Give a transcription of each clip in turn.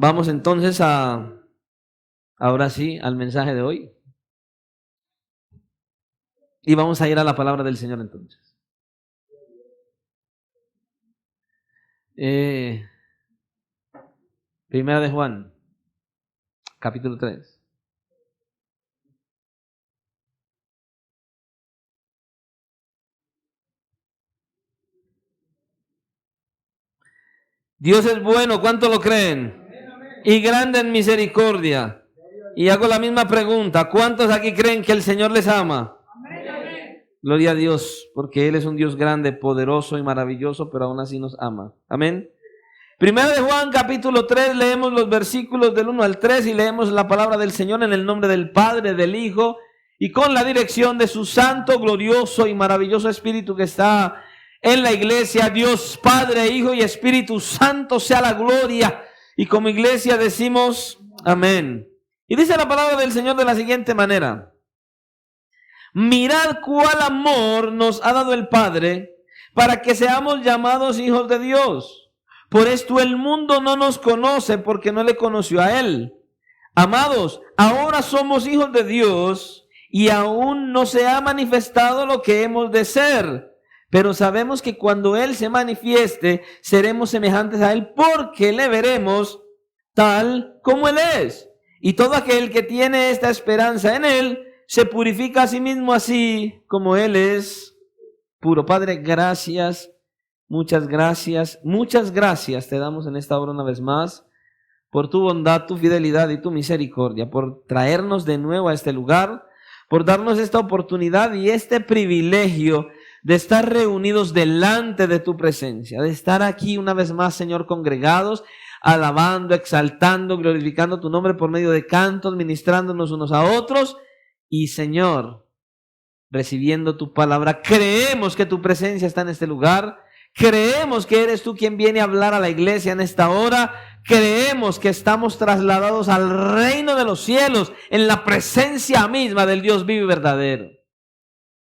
Vamos entonces ahora sí, al mensaje de hoy. Y vamos a ir a la palabra del Señor entonces. Primera de Juan, capítulo 3. Dios es bueno, ¿cuánto lo creen? Y grande en misericordia. Y hago la misma pregunta, ¿cuántos aquí creen que el Señor les ama? Gloria a Dios, porque Él es un Dios grande, poderoso y maravilloso, pero aún así nos ama. Amén. Primera de Juan, capítulo 3, leemos los versículos del 1 al 3 y leemos la palabra del Señor en el nombre del Padre, del Hijo y con la dirección de su santo, glorioso y maravilloso Espíritu que está en la iglesia. Dios Padre, Hijo y Espíritu Santo sea la gloria. Y como iglesia decimos amén. Y dice la palabra del Señor de la siguiente manera: mirad cuál amor nos ha dado el Padre para que seamos llamados hijos de Dios. Por esto el mundo no nos conoce porque no le conoció a Él. Amados, ahora somos hijos de Dios y aún no se ha manifestado lo que hemos de ser. Pero sabemos que cuando Él se manifieste, seremos semejantes a Él porque le veremos tal como Él es. Y todo aquel que tiene esta esperanza en Él, se purifica a sí mismo así como Él es puro. Padre, gracias. Muchas gracias te damos en esta hora una vez más por tu bondad, tu fidelidad y tu misericordia, por traernos de nuevo a este lugar, por darnos esta oportunidad y este privilegio de estar reunidos delante de tu presencia, de estar aquí una vez más, Señor, congregados, alabando, exaltando, glorificando tu nombre por medio de cantos, ministrándonos unos a otros y, Señor, recibiendo tu palabra. Creemos que tu presencia está en este lugar. Creemos que eres tú quien viene a hablar a la iglesia en esta hora. Creemos que estamos trasladados al reino de los cielos en la presencia misma del Dios vivo y verdadero.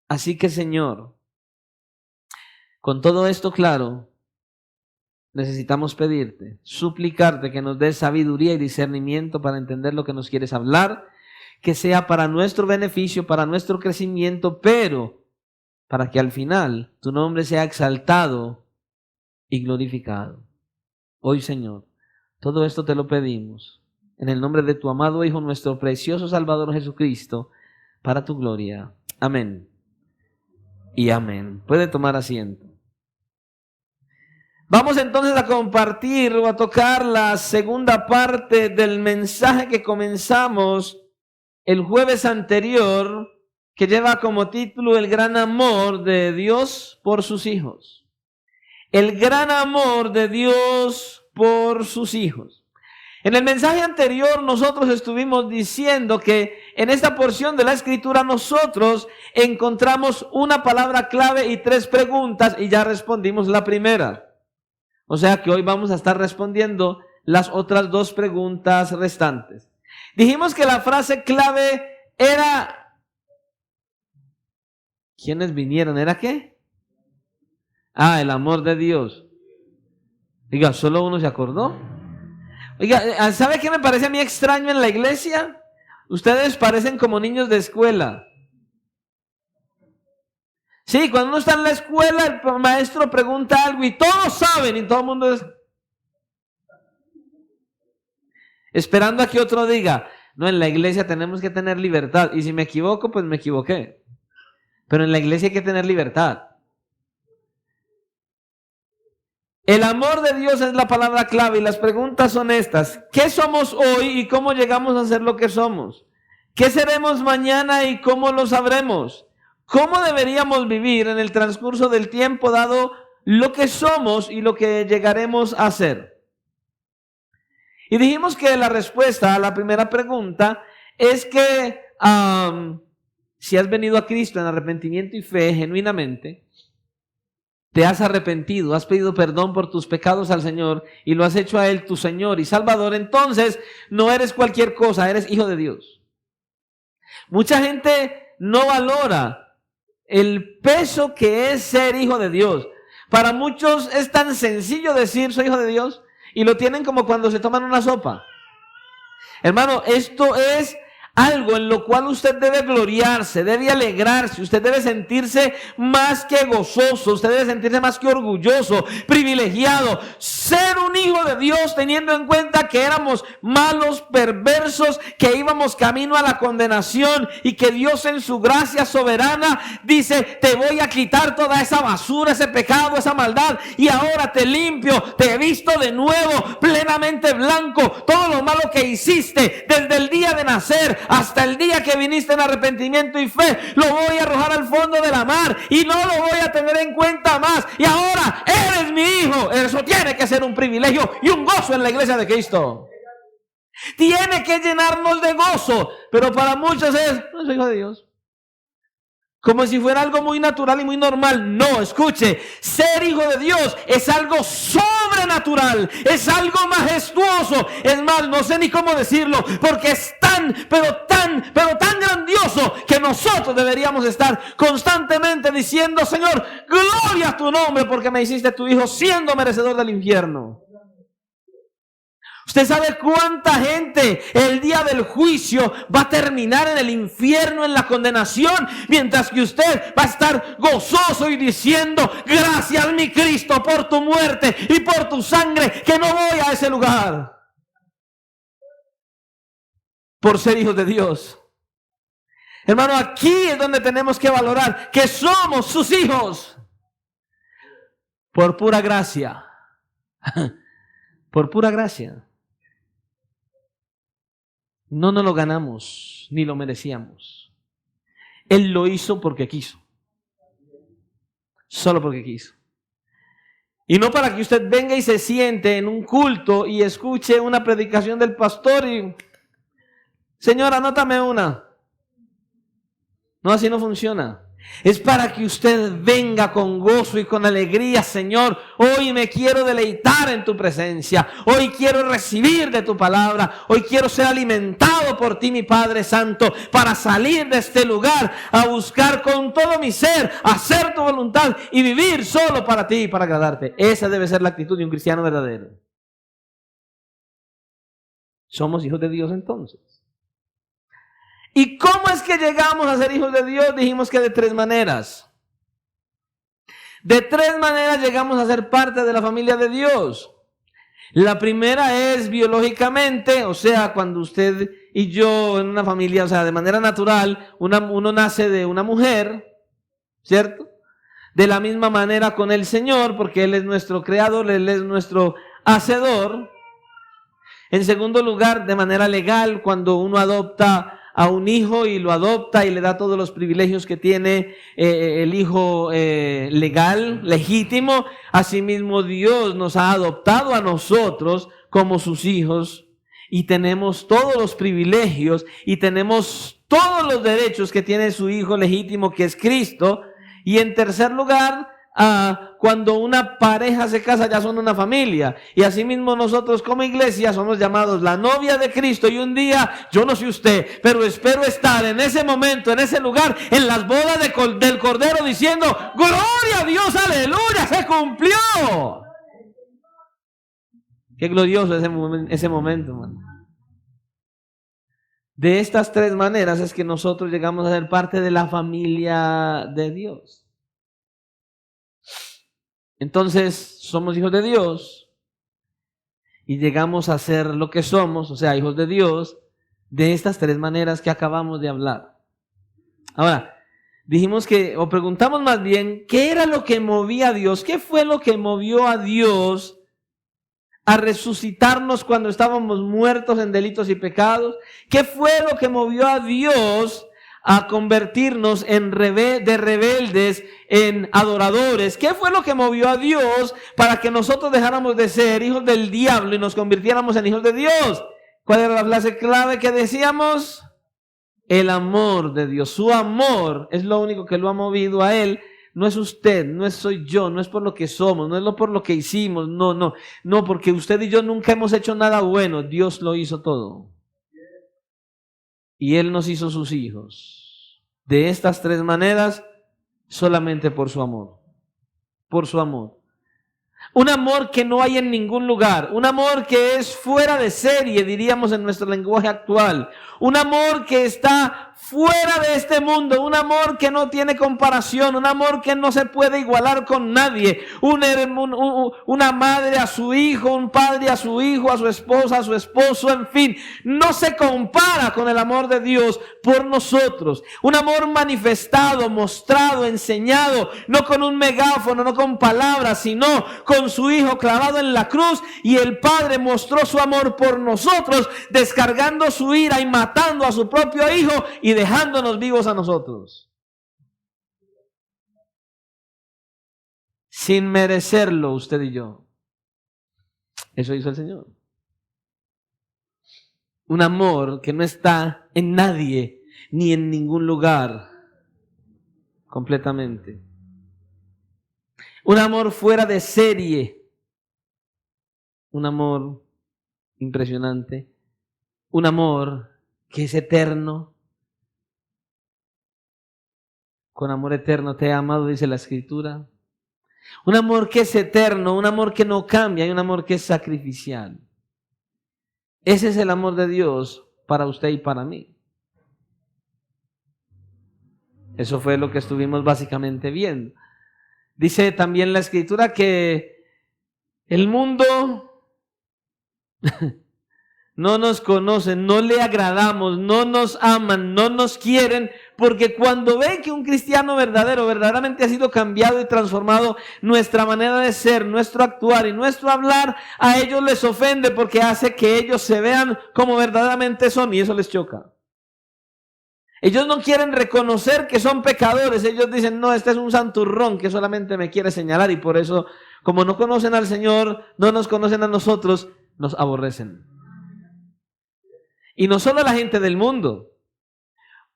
Así que, Señor, con todo esto claro, necesitamos pedirte, suplicarte que nos des sabiduría y discernimiento para entender lo que nos quieres hablar, que sea para nuestro beneficio, para nuestro crecimiento, pero para que al final tu nombre sea exaltado y glorificado. Hoy, Señor, todo esto te lo pedimos en el nombre de tu amado Hijo, nuestro precioso Salvador Jesucristo, para tu gloria. Amén y amén. Puede tomar asiento. Vamos entonces a compartir o a tocar la segunda parte del mensaje que comenzamos el jueves anterior, que lleva como título el gran amor de Dios por sus hijos. El gran amor de Dios por sus hijos. En el mensaje anterior nosotros estuvimos diciendo que en esta porción de la Escritura nosotros encontramos una palabra clave y 3 preguntas y ya respondimos la primera. O sea que hoy vamos a estar respondiendo las otras 2 preguntas restantes. Dijimos que la frase clave era... ¿Quiénes vinieron? ¿Era qué? El amor de Dios. Oiga, ¿solo uno se acordó? Oiga, ¿sabe qué me parece a mí extraño en la iglesia? Ustedes parecen como niños de escuela. Sí, cuando uno está en la escuela, el maestro pregunta algo y todos saben y todo el mundo es... esperando a que otro diga, no, en la iglesia tenemos que tener libertad. Y si me equivoco, pues me equivoqué. Pero en la iglesia hay que tener libertad. El amor de Dios es la palabra clave y las preguntas son estas. ¿Qué somos hoy y cómo llegamos a ser lo que somos? ¿Qué seremos mañana y cómo lo sabremos? ¿Cómo deberíamos vivir en el transcurso del tiempo dado lo que somos y lo que llegaremos a ser? Y dijimos que la respuesta a la primera pregunta es que si has venido a Cristo en arrepentimiento y fe genuinamente, te has arrepentido, has pedido perdón por tus pecados al Señor y lo has hecho a Él tu Señor y Salvador, entonces no eres cualquier cosa, eres hijo de Dios. Mucha gente no valora el peso que es ser hijo de Dios. Para muchos es tan sencillo decir soy hijo de Dios y lo tienen como cuando se toman una sopa. Hermano, esto es algo en lo cual usted debe gloriarse, debe alegrarse, usted debe sentirse más que gozoso, usted debe sentirse más que orgulloso, privilegiado, ser un hijo de Dios teniendo en cuenta que éramos malos, perversos, que íbamos camino a la condenación y que Dios en su gracia soberana dice, te voy a quitar toda esa basura, ese pecado, esa maldad y ahora te limpio, te he visto de nuevo, plenamente blanco, todo lo malo que hiciste desde el día de nacer hasta el día que viniste en arrepentimiento y fe, lo voy a arrojar al fondo de la mar y no lo voy a tener en cuenta más. Y ahora eres mi hijo. Eso tiene que ser un privilegio y un gozo en la iglesia de Cristo. Tiene que llenarnos de gozo, pero para muchos es, no soy hijo de Dios. Como si fuera algo muy natural y muy normal. No, escuche, ser hijo de Dios es algo sobrenatural, es algo majestuoso. Es más, no sé ni cómo decirlo, porque es tan grandioso que nosotros deberíamos estar constantemente diciendo, Señor, gloria a tu nombre porque me hiciste tu hijo siendo merecedor del infierno. Usted sabe cuánta gente el día del juicio va a terminar en el infierno, en la condenación, mientras que usted va a estar gozoso y diciendo, gracias mi Cristo por tu muerte y por tu sangre, que no voy a ese lugar. Por ser hijos de Dios. Hermano, aquí es donde tenemos que valorar que somos sus hijos. Por pura gracia. Por pura gracia. No nos lo ganamos, ni lo merecíamos. Él lo hizo porque quiso. Solo porque quiso. Y no para que usted venga y se siente en un culto y escuche una predicación del pastor y... Señor, anótame una. No, así no funciona. Es para que usted venga con gozo y con alegría. Señor, hoy me quiero deleitar en tu presencia. Hoy quiero recibir de tu palabra. Hoy quiero ser alimentado por ti, mi Padre Santo, para salir de este lugar a buscar con todo mi ser, hacer tu voluntad y vivir solo para ti y para agradarte. Esa debe ser la actitud de un cristiano verdadero. ¿Somos hijos de Dios entonces? ¿Y cómo es que llegamos a ser hijos de Dios? Dijimos que de tres maneras. De tres maneras llegamos a ser parte de la familia de Dios. La primera es biológicamente, o sea, cuando usted y yo en una familia, o sea, de manera natural, uno nace de una mujer, ¿cierto? De la misma manera con el Señor, porque Él es nuestro creador, Él es nuestro hacedor. En segundo lugar, de manera legal, cuando uno adopta a un hijo y lo adopta y le da todos los privilegios que tiene el hijo legal, legítimo. Asimismo, Dios nos ha adoptado a nosotros como sus hijos y tenemos todos los privilegios y tenemos todos los derechos que tiene su hijo legítimo, que es Cristo. Y en tercer lugar, cuando una pareja se casa ya son una familia, y asimismo nosotros como iglesia somos llamados la novia de Cristo. Y un día, yo no sé usted, pero espero estar en ese momento, en ese lugar, en las bodas del Cordero diciendo, gloria a Dios, aleluya, se cumplió. Qué glorioso ese momento, hermano. De estas tres maneras es que nosotros llegamos a ser parte de la familia de Dios. Entonces, somos hijos de Dios y llegamos a ser lo que somos, o sea, hijos de Dios, de estas tres maneras que acabamos de hablar. Ahora, dijimos que, o preguntamos más bien, ¿qué era lo que movía a Dios? ¿Qué fue lo que movió a Dios a resucitarnos cuando estábamos muertos en delitos y pecados? ¿Qué fue lo que movió a Dios a convertirnos de rebeldes en adoradores? ¿Qué fue lo que movió a Dios para que nosotros dejáramos de ser hijos del diablo y nos convirtiéramos en hijos de Dios? ¿Cuál era la frase clave que decíamos? El amor de Dios. Su amor es lo único que lo ha movido a Él. No es usted, no soy yo, no es por lo que somos, no es por lo que hicimos, no, porque usted y yo nunca hemos hecho nada bueno. Dios lo hizo todo. Y Él nos hizo sus hijos. De estas tres maneras, solamente por su amor. Por su amor. Un amor que no hay en ningún lugar. Un amor que es fuera de serie, diríamos en nuestro lenguaje actual. Un amor que está fuera de este mundo. Un amor que no tiene comparación. Un amor que no se puede igualar con nadie. Una madre a su hijo, un padre a su hijo, a su esposa, a su esposo, en fin. No se compara con el amor de Dios por nosotros. Un amor manifestado, mostrado, enseñado, no con un megáfono, no con palabras, sino con su hijo clavado en la cruz, y el Padre mostró su amor por nosotros, descargando su ira y matando a su propio hijo y dejándonos vivos a nosotros. Sin merecerlo, usted y yo. Eso hizo el Señor. Un amor que no está en nadie ni en ningún lugar. Completamente. Un amor fuera de serie. Un amor impresionante. Un amor que es eterno. Con amor eterno te he amado, dice la Escritura. Un amor que es eterno, un amor que no cambia, y un amor que es sacrificial. Ese es el amor de Dios para usted y para mí. Eso fue lo que estuvimos básicamente viendo. Dice también la Escritura que el mundo no nos conoce, no le agradamos, no nos aman, no nos quieren, porque cuando ven que un cristiano verdadero, verdaderamente ha sido cambiado y transformado, nuestra manera de ser, nuestro actuar y nuestro hablar, a ellos les ofende porque hace que ellos se vean como verdaderamente son, y eso les choca. Ellos no quieren reconocer que son pecadores. Ellos dicen, no, este es un santurrón que solamente me quiere señalar, y por eso, como no conocen al Señor, no nos conocen a nosotros, nos aborrecen. Y no solo la gente del mundo.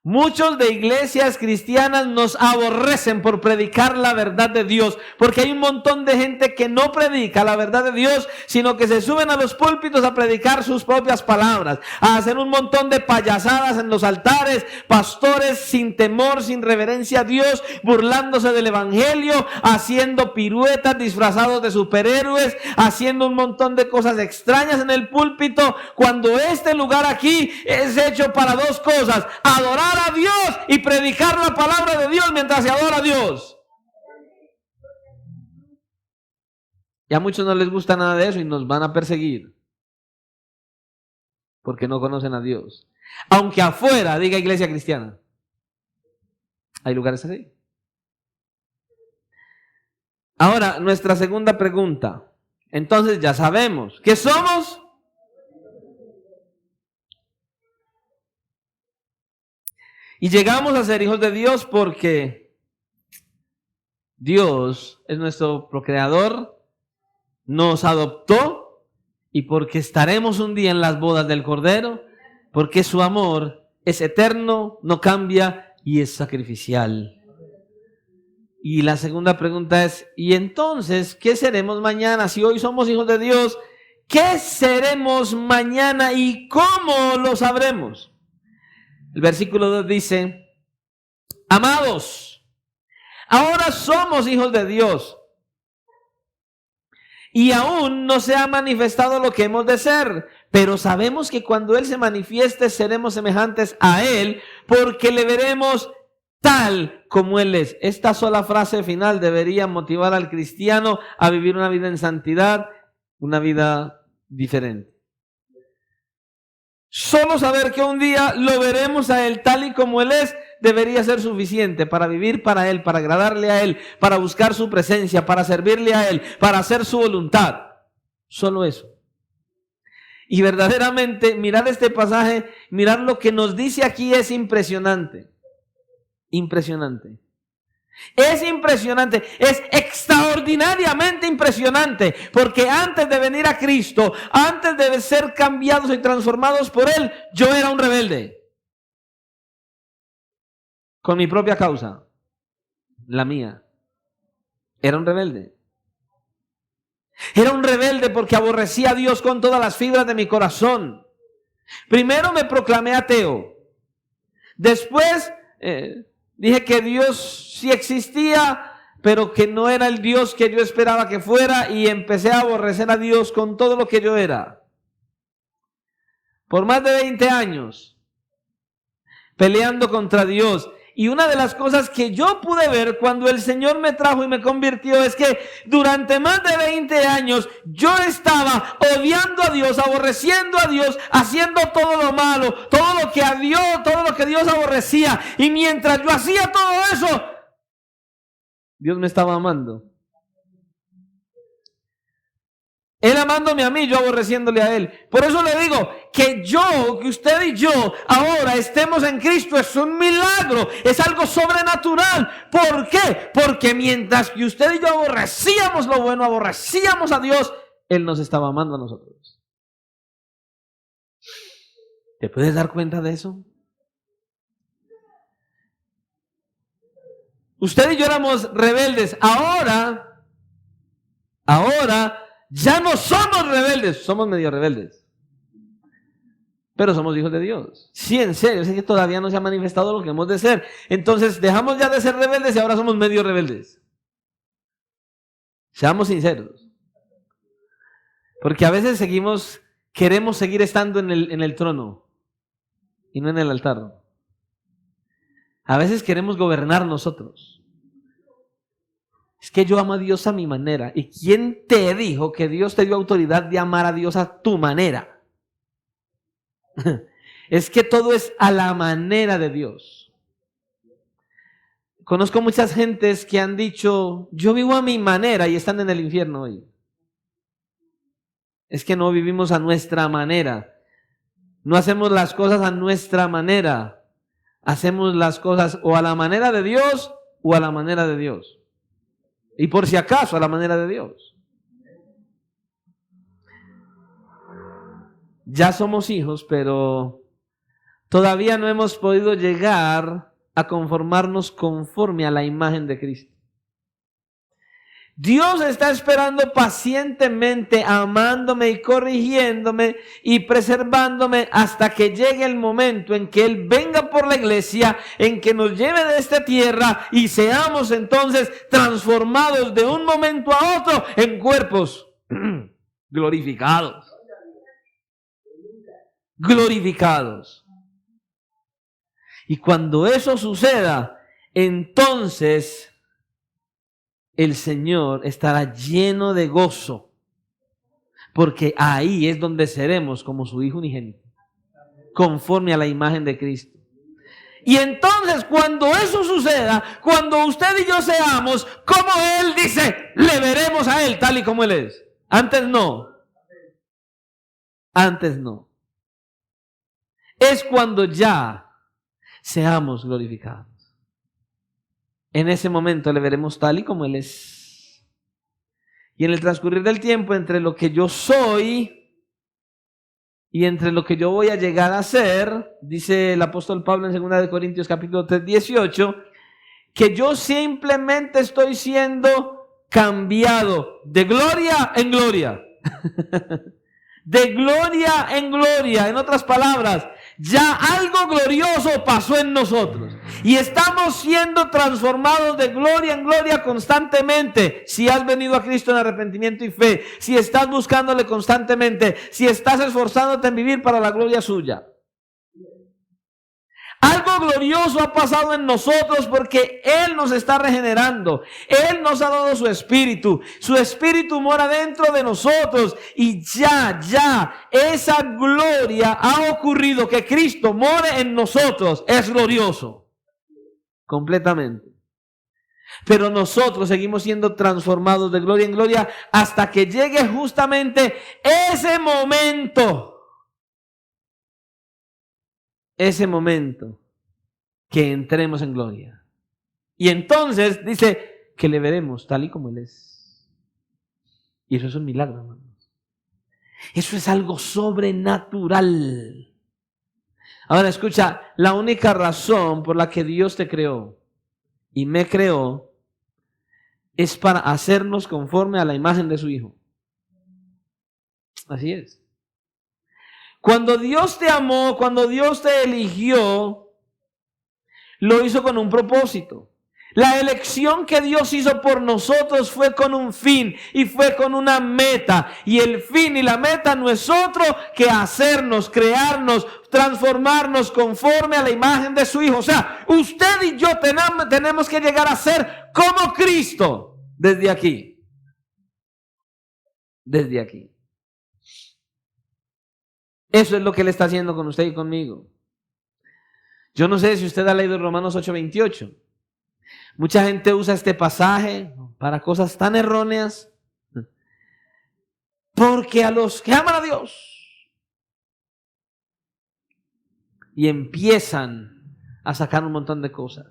Muchos de iglesias cristianas nos aborrecen por predicar la verdad de Dios, porque hay un montón de gente que no predica la verdad de Dios, sino que se suben a los púlpitos a predicar sus propias palabras, a hacer un montón de payasadas en los altares, pastores sin temor, sin reverencia a Dios, burlándose del evangelio, haciendo piruetas disfrazados de superhéroes, haciendo un montón de cosas extrañas en el púlpito, cuando este lugar aquí es hecho para dos cosas: adorar a Dios y predicar la palabra de Dios mientras se adora a Dios. Y a muchos no les gusta nada de eso y nos van a perseguir porque no conocen a Dios. Aunque afuera diga iglesia cristiana, hay lugares así. Ahora, nuestra segunda pregunta. Entonces ya sabemos que somos y llegamos a ser hijos de Dios porque Dios es nuestro procreador, nos adoptó, y porque estaremos un día en las bodas del Cordero, porque su amor es eterno, no cambia y es sacrificial. Y la segunda pregunta es, ¿y entonces qué seremos mañana? Si hoy somos hijos de Dios, ¿qué seremos mañana y cómo lo sabremos? El versículo 2 dice, amados, ahora somos hijos de Dios, y aún no se ha manifestado lo que hemos de ser, pero sabemos que cuando Él se manifieste seremos semejantes a Él, porque le veremos tal como Él es. Esta sola frase final debería motivar al cristiano a vivir una vida en santidad, una vida diferente. Solo saber que un día lo veremos a Él tal y como Él es debería ser suficiente para vivir para Él, para agradarle a Él, para buscar su presencia, para servirle a Él, para hacer su voluntad. Solo eso. Y verdaderamente mirar este pasaje, mirar lo que nos dice aquí es impresionante. Impresionante. Es impresionante, es extraordinariamente impresionante, porque antes de venir a Cristo, antes de ser cambiados y transformados por Él, yo era un rebelde. Con mi propia causa, la mía. Era un rebelde. Era un rebelde porque aborrecía a Dios con todas las fibras de mi corazón. Primero me proclamé ateo. Después dije que Dios sí existía, pero que no era el Dios que yo esperaba que fuera, y empecé a aborrecer a Dios con todo lo que yo era. Por más de 20 años, peleando contra Dios. Y una de las cosas que yo pude ver cuando el Señor me trajo y me convirtió es que durante más de 20 años yo estaba odiando a Dios, aborreciendo a Dios, haciendo todo lo malo, todo lo que Dios aborrecía. Y mientras yo hacía todo eso, Dios me estaba amando. Él amándome a mí, yo aborreciéndole a Él. Por eso le digo que usted y yo ahora estemos en Cristo es un milagro, es algo sobrenatural. ¿Por qué? Porque mientras que usted y yo aborrecíamos lo bueno, aborrecíamos a Dios, Él nos estaba amando a nosotros. ¿Te puedes dar cuenta de eso? Usted y yo éramos rebeldes. Ahora ya no somos rebeldes, somos medio rebeldes. Pero somos hijos de Dios. Sí, en serio, es que todavía no se ha manifestado lo que hemos de ser. Entonces dejamos ya de ser rebeldes y ahora somos medio rebeldes. Seamos sinceros. Porque a veces queremos seguir estando en el trono y no en el altar. A veces queremos gobernar nosotros. Es que yo amo a Dios a mi manera. ¿Y quién te dijo que Dios te dio autoridad de amar a Dios a tu manera? Es que todo es a la manera de Dios. Conozco muchas gentes que han dicho, yo vivo a mi manera, y están en el infierno hoy. Es que no vivimos a nuestra manera. No hacemos las cosas a nuestra manera. Hacemos las cosas o a la manera de Dios o a la manera de Dios. Y por si acaso, a la manera de Dios. Ya somos hijos, pero todavía no hemos podido llegar a conformarnos conforme a la imagen de Cristo. Dios está esperando pacientemente, amándome y corrigiéndome y preservándome hasta que llegue el momento en que Él venga por la iglesia, en que nos lleve de esta tierra y seamos entonces transformados de un momento a otro en cuerpos glorificados. Glorificados. Y cuando eso suceda, entonces el Señor estará lleno de gozo, porque ahí es donde seremos como su Hijo unigénito, conforme a la imagen de Cristo. Y entonces cuando eso suceda, cuando usted y yo seamos como Él dice, le veremos a Él tal y como Él es. Antes no. Antes no. Es cuando ya seamos glorificados. En ese momento le veremos tal y como Él es. Y en el transcurrir del tiempo, entre lo que yo soy y entre lo que yo voy a llegar a ser, dice el apóstol Pablo en 2 Corintios capítulo 3, 18, que yo simplemente estoy siendo cambiado de gloria en gloria. De gloria en gloria. En otras palabras, ya algo glorioso pasó en nosotros y estamos siendo transformados de gloria en gloria constantemente. Si has venido a Cristo en arrepentimiento y fe, si estás buscándole constantemente, si estás esforzándote en vivir para la gloria suya. Algo glorioso ha pasado en nosotros porque Él nos está regenerando. Él nos ha dado su Espíritu. Su Espíritu mora dentro de nosotros y ya esa gloria ha ocurrido. Que Cristo more en nosotros es glorioso. Completamente. Pero nosotros seguimos siendo transformados de gloria en gloria hasta que llegue justamente ese momento. Ese momento que entremos en gloria. Y entonces dice que le veremos tal y como Él es. Y eso es un milagro, hermanos. Eso es algo sobrenatural. Ahora escucha, la única razón por la que Dios te creó y me creó es para hacernos conforme a la imagen de su Hijo. Así es. Cuando Dios te amó, cuando Dios te eligió, lo hizo con un propósito. La elección que Dios hizo por nosotros fue con un fin y fue con una meta. Y el fin y la meta no es otro que hacernos, crearnos, transformarnos conforme a la imagen de su Hijo. O sea, usted y yo tenemos que llegar a ser como Cristo desde aquí. Desde aquí. Eso es lo que Él está haciendo con usted y conmigo. Yo no sé si usted ha leído Romanos 8:28. Mucha gente usa este pasaje para cosas tan erróneas. Porque a los que aman a Dios y empiezan a sacar un montón de cosas.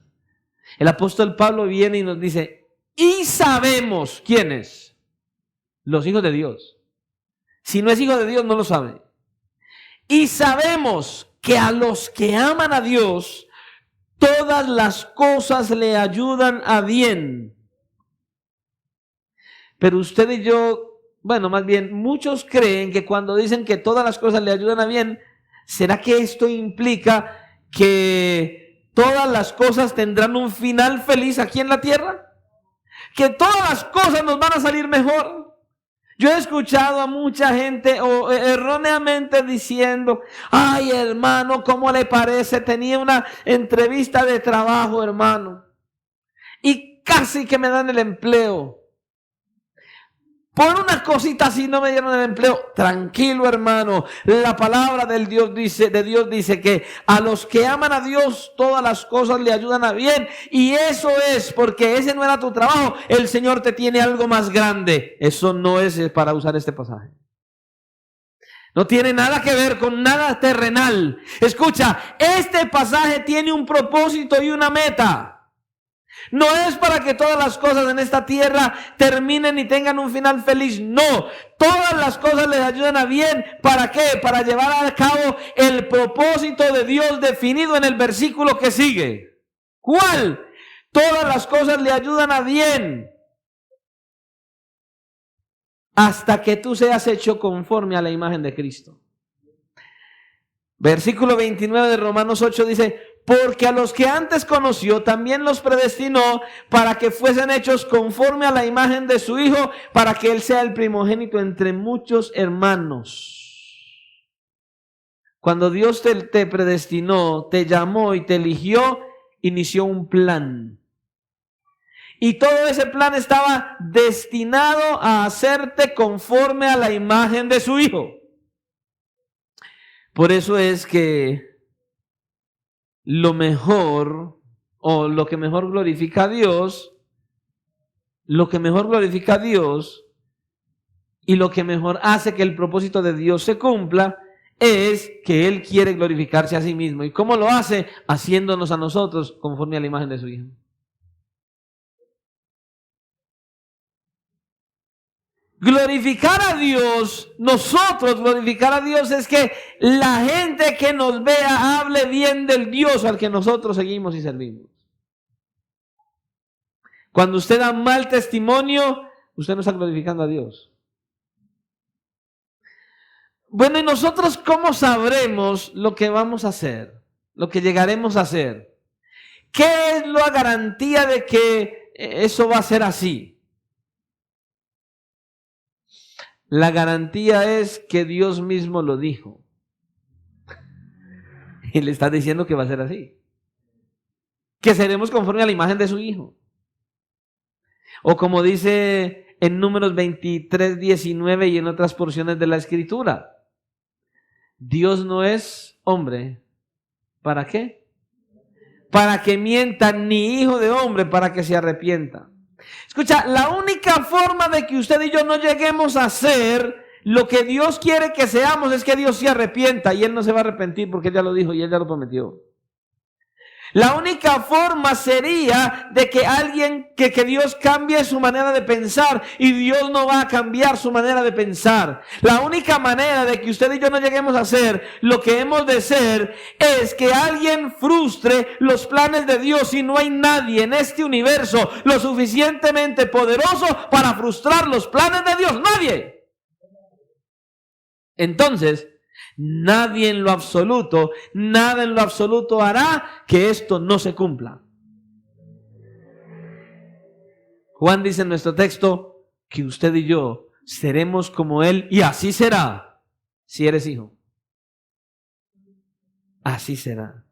El apóstol Pablo viene y nos dice, y sabemos quiénes, los hijos de Dios. Si no es hijo de Dios, no lo sabe. Y sabemos que a los que aman a Dios, todas las cosas le ayudan a bien. Pero usted y yo, bueno, más bien, muchos creen que cuando dicen que todas las cosas le ayudan a bien, ¿será que esto implica que todas las cosas tendrán un final feliz aquí en la tierra? ¿Que todas las cosas nos van a salir mejor? Yo he escuchado a mucha gente erróneamente diciendo, ay hermano, ¿cómo le parece? Tenía una entrevista de trabajo, hermano, y casi que me dan el empleo. Por una cosita así no me dieron el empleo. Tranquilo, hermano. La palabra de Dios dice que a los que aman a Dios todas las cosas le ayudan a bien. Y eso es porque ese no era tu trabajo. El Señor te tiene algo más grande. Eso no es para usar este pasaje. No tiene nada que ver con nada terrenal. Escucha, este pasaje tiene un propósito y una meta. No es para que todas las cosas en esta tierra terminen y tengan un final feliz. No, todas las cosas les ayudan a bien. ¿Para qué? Para llevar a cabo el propósito de Dios definido en el versículo que sigue. ¿Cuál? Todas las cosas le ayudan a bien. Hasta que tú seas hecho conforme a la imagen de Cristo. Versículo 29 de Romanos 8 dice, porque a los que antes conoció también los predestinó para que fuesen hechos conforme a la imagen de su Hijo, para que Él sea el primogénito entre muchos hermanos. Cuando Dios te predestinó, te llamó y te eligió, inició un plan. Y todo ese plan estaba destinado a hacerte conforme a la imagen de su Hijo. Por eso es que lo mejor, o lo que mejor glorifica a Dios, y lo que mejor hace que el propósito de Dios se cumpla, es que Él quiere glorificarse a sí mismo. ¿Y cómo lo hace? Haciéndonos a nosotros conforme a la imagen de su Hijo. Glorificar a Dios, nosotros glorificar a Dios es que la gente que nos vea hable bien del Dios al que nosotros seguimos y servimos. Cuando usted da mal testimonio, usted no está glorificando a Dios. Bueno, ¿y nosotros cómo sabremos lo que vamos a hacer? Lo que llegaremos a hacer. ¿Qué es la garantía de que eso va a ser así? La garantía es que Dios mismo lo dijo. Y le está diciendo que va a ser así. Que seremos conforme a la imagen de su Hijo. O como dice en Números 23:19 y en otras porciones de la Escritura. Dios no es hombre. ¿Para qué? Para que mienta, ni hijo de hombre para que se arrepienta. Escucha, la única forma de que usted y yo no lleguemos a ser lo que Dios quiere que seamos es que Dios se arrepienta, y Él no se va a arrepentir porque Él ya lo dijo y Él ya lo prometió. La única forma sería de que que Dios cambie su manera de pensar, y Dios no va a cambiar su manera de pensar. La única manera de que usted y yo no lleguemos a ser lo que hemos de ser es que alguien frustre los planes de Dios, y no hay nadie en este universo lo suficientemente poderoso para frustrar los planes de Dios. ¡Nadie! Entonces, nada en lo absoluto hará que esto no se cumpla. Juan dice en nuestro texto que usted y yo seremos como Él, y así será si eres hijo. Así será.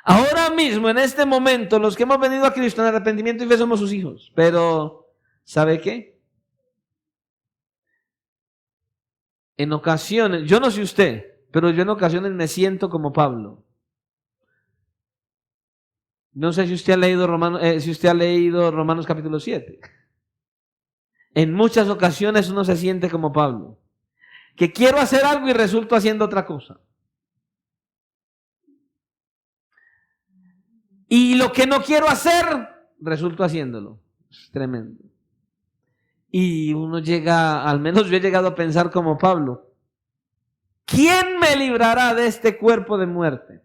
Ahora mismo, en este momento, los que hemos venido a Cristo en arrepentimiento y fe somos sus hijos. Pero, ¿sabe qué? En ocasiones, yo no sé usted, pero yo en ocasiones me siento como Pablo. No sé si usted ha leído Romanos capítulo 7. En muchas ocasiones uno se siente como Pablo, que quiero hacer algo y resulto haciendo otra cosa. Y lo que no quiero hacer, resulto haciéndolo. Es tremendo. Y uno llega, al menos yo he llegado a pensar como Pablo, ¿quién me librará de este cuerpo de muerte?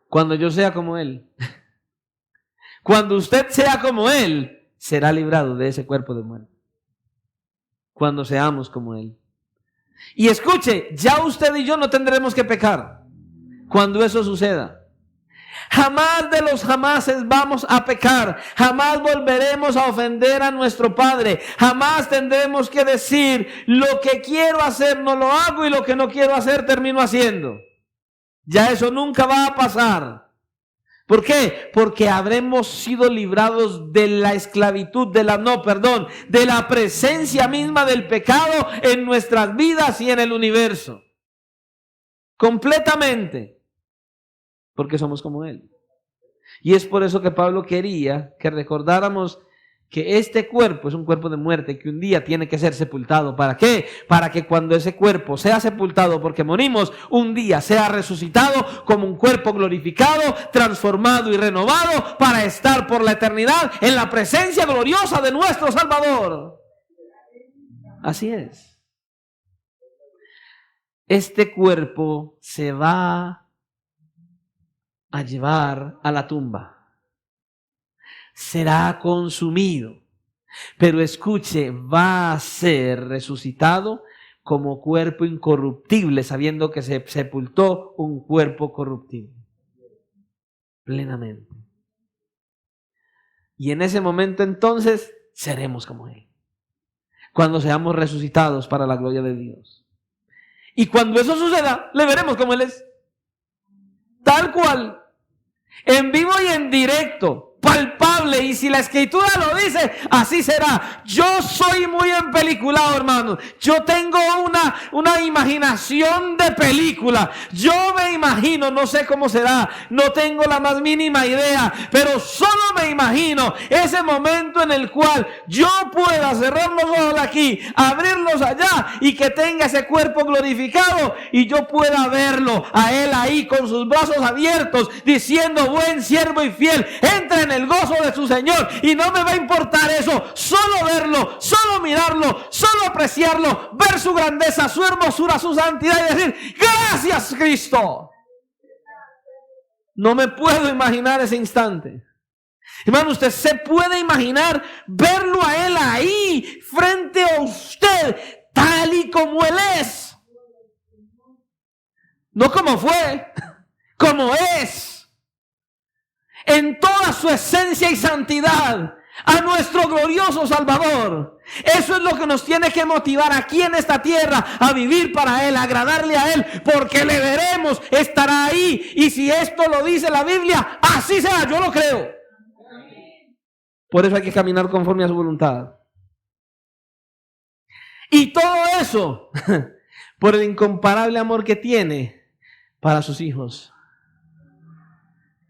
Cuando yo sea como Él. Cuando usted sea como Él, será librado de ese cuerpo de muerte. Cuando seamos como Él. Y escuche, ya usted y yo no tendremos que pecar cuando eso suceda. Jamás de los jamases vamos a pecar. Jamás volveremos a ofender a nuestro Padre. Jamás tendremos que decir, lo que quiero hacer no lo hago y lo que no quiero hacer termino haciendo. Ya eso nunca va a pasar. ¿Por qué? Porque habremos sido librados de la esclavitud, de la presencia misma del pecado en nuestras vidas y en el universo. Completamente. Porque somos como Él. Y es por eso que Pablo quería que recordáramos que este cuerpo es un cuerpo de muerte que un día tiene que ser sepultado. ¿Para qué? Para que cuando ese cuerpo sea sepultado porque morimos, un día sea resucitado como un cuerpo glorificado, transformado y renovado para estar por la eternidad en la presencia gloriosa de nuestro Salvador. Así es. Este cuerpo se va a llevar a la tumba. Será consumido. Pero escuche, va a ser resucitado como cuerpo incorruptible, sabiendo que se sepultó un cuerpo corruptible. Plenamente. Y en ese momento entonces seremos como Él. Cuando seamos resucitados para la gloria de Dios. Y cuando eso suceda, le veremos como Él es. Tal cual. En vivo y en directo, palpable, y si la Escritura lo dice, así será. Yo soy muy empeliculado, hermano. Yo tengo una imaginación de película. Yo me imagino, no sé cómo será, no tengo la más mínima idea, pero solo me imagino ese momento en el cual yo pueda cerrar los ojos aquí, abrirlos allá, y que tenga ese cuerpo glorificado, y yo pueda verlo a Él ahí con sus brazos abiertos, diciendo, buen siervo y fiel, entra en el gozo de su Señor. Y no me va a importar eso, solo verlo, solo mirarlo, solo apreciarlo, ver su grandeza, su hermosura, su santidad y decir, gracias Cristo. No me puedo imaginar ese instante. Hermano, usted se puede imaginar verlo a Él ahí, frente a usted, tal y como Él es. No como fue, como es. En toda su esencia y santidad, a nuestro glorioso Salvador. Eso es lo que nos tiene que motivar aquí en esta tierra a vivir para Él, a agradarle a Él, porque le veremos, estará ahí. Y si esto lo dice la Biblia, así será, yo lo creo. Por eso hay que caminar conforme a su voluntad. Y todo eso por el incomparable amor que tiene para sus hijos.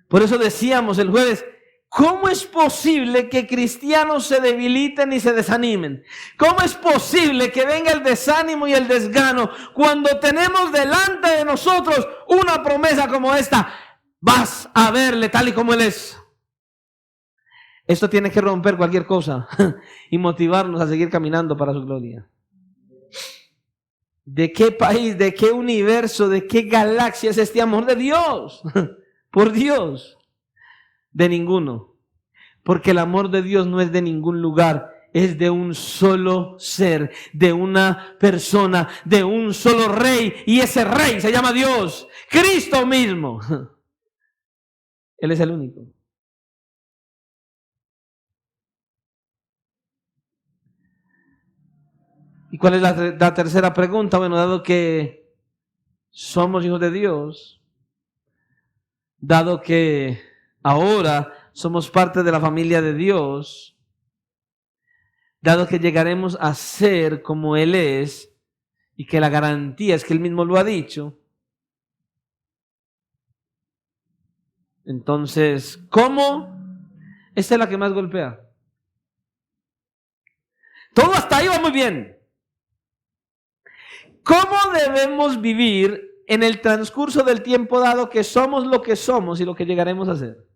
Por eso decíamos el jueves, ¿cómo es posible que cristianos se debiliten y se desanimen? ¿Cómo es posible que venga el desánimo y el desgano cuando tenemos delante de nosotros una promesa como esta? Vas a verle tal y como Él es. Esto tiene que romper cualquier cosa y motivarnos a seguir caminando para su gloria. ¿De qué país, de qué universo, de qué galaxia es este amor de Dios? Por Dios, de ninguno. Porque el amor de Dios no es de ningún lugar, es de un solo ser, de una persona, de un solo rey. Y ese rey se llama Dios, Cristo mismo. Él es el único. ¿Y cuál es la tercera pregunta? Bueno, dado que somos hijos de Dios, dado que ahora somos parte de la familia de Dios, dado que llegaremos a ser como Él es, y que la garantía es que Él mismo lo ha dicho, entonces, ¿cómo? Esta es la que más golpea. Todo hasta ahí va muy bien. ¿Cómo debemos vivir en el transcurso del tiempo dado que somos lo que somos y lo que llegaremos a ser?